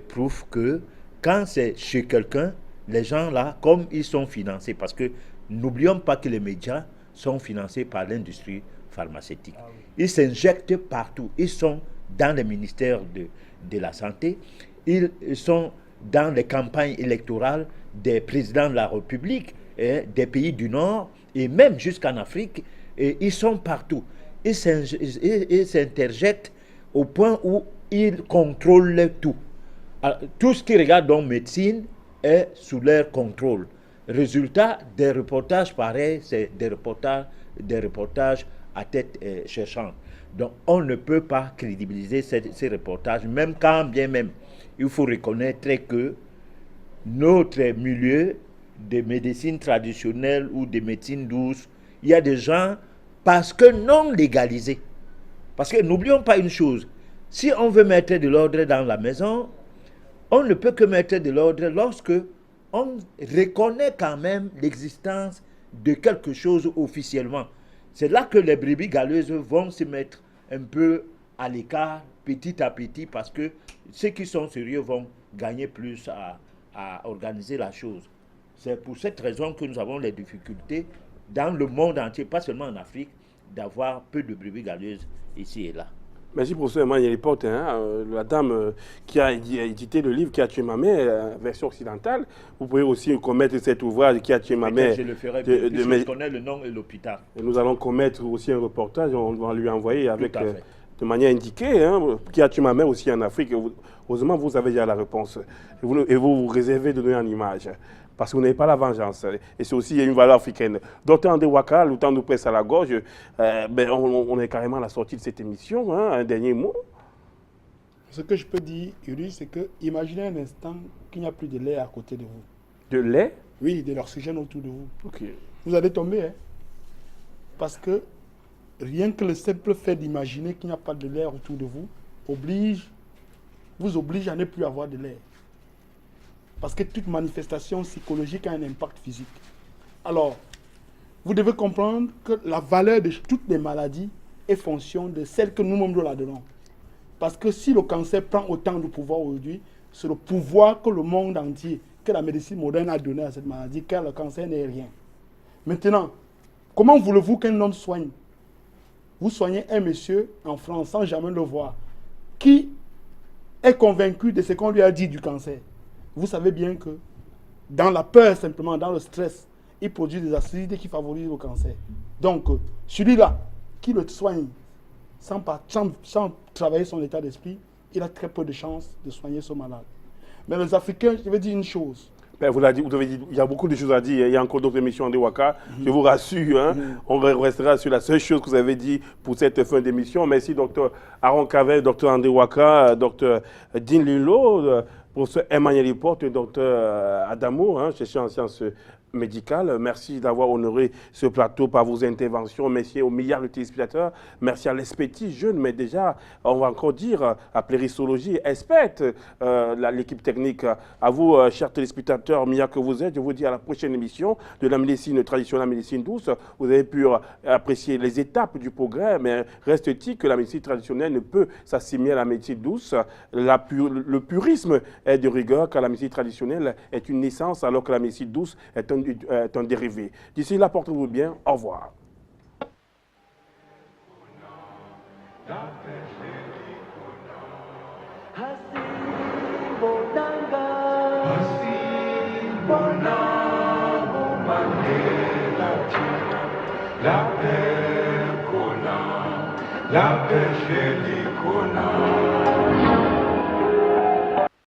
prouve que quand c'est chez quelqu'un, les gens là, comme ils sont financés, parce que n'oublions pas que les médias sont financés par l'industrie pharmaceutique. Ils s'injectent partout. Ils sont dans les ministères de la Santé, ils sont dans les campagnes électorales des présidents de la République, des pays du Nord, et même jusqu'en Afrique, et ils sont partout. Ils s'interjectent au point où ils contrôlent tout. Alors, tout ce qui regarde dans médecine est sous leur contrôle. Résultat, des reportages pareils, c'est des reportages à tête cherchante. Donc, on ne peut pas crédibiliser ces reportages, même quand bien même, il faut reconnaître que notre milieu de médecine traditionnelle ou de médecine douce, il y a des gens, parce que non légalisés. Parce que n'oublions pas une chose, si on veut mettre de l'ordre dans la maison, on ne peut que mettre de l'ordre lorsque on reconnaît quand même l'existence de quelque chose officiellement. C'est là que les brebis galeuses vont se mettre un peu à l'écart, petit à petit, parce que ceux qui sont sérieux vont gagner plus à organiser la chose. C'est pour cette raison que nous avons les difficultés dans le monde entier, pas seulement en Afrique, d'avoir peu de brebis galeuses ici et là. Merci professeur Emmanuel Porte, la dame qui a édité le livre Qui a tué ma mère, version occidentale. Vous pouvez aussi commettre cet ouvrage Qui a tué ma mère. Je le ferai bien, puisque je connais le nom et l'hôpital. Nous allons commettre aussi un reportage, on va lui envoyer avec, de manière indiquée, Qui a tué ma mère aussi en Afrique. Heureusement, vous avez déjà la réponse. Et vous réservez de donner en image. Parce que vous n'avez pas la vengeance. Et c'est aussi une valeur africaine. Docteur André Ouaka, le temps nous presse à la gorge. On est carrément à la sortie de cette émission. Un dernier mot. Ce que je peux dire, Yuri, c'est que imaginez un instant qu'il n'y a plus de lait à côté de vous. De lait? Oui, de l'oxygène autour de vous. Ok. Vous allez tomber. Parce que rien que le simple fait d'imaginer qu'il n'y a pas de lait autour de vous vous oblige à ne plus avoir de lait. Parce que toute manifestation psychologique a un impact physique. Alors, vous devez comprendre que la valeur de toutes les maladies est fonction de celle que nous-mêmes nous la donnons. Parce que si le cancer prend autant de pouvoir aujourd'hui, c'est le pouvoir que le monde entier, que la médecine moderne a donné à cette maladie, car le cancer n'est rien. Maintenant, comment voulez-vous qu'un homme soigne? Vous soignez un monsieur en France sans jamais le voir, qui est convaincu de ce qu'on lui a dit du cancer. Vous savez bien que dans la peur, simplement, dans le stress, il produit des acidités qui favorisent le cancer. Donc, celui-là qui le soigne sans travailler son état d'esprit, il a très peu de chances de soigner ce malade. Mais les Africains, je vais dire une chose. Vous l'avez dit, il y a beaucoup de choses à dire. Il y a encore d'autres émissions de Ouaka. Je vous rassure, on restera sur la seule chose que vous avez dit pour cette fin d'émission. Merci, docteur Aaron Cavell, docteur André Ouaka, docteur Dean Lilo, professeur Emmanuel Porte, docteur Adamo, chercheur en sciences médicales. Merci d'avoir honoré ce plateau par vos interventions. Merci aux milliards de téléspectateurs. Merci à l'expertise jeune, mais déjà, on va encore dire à Plérissologie, experte, l'équipe technique. À vous, chers téléspectateurs, milliards que vous êtes, je vous dis à la prochaine émission de la médecine traditionnelle, la médecine douce. Vous avez pu apprécier les étapes du progrès, mais reste-t-il que la médecine traditionnelle ne peut s'assimiler à la médecine douce. Le purisme est de rigueur, car la médecine traditionnelle est une naissance, alors que la médecine douce est un dérivé. D'ici là, portez-vous bien. Au revoir. La paix chez l'Icona.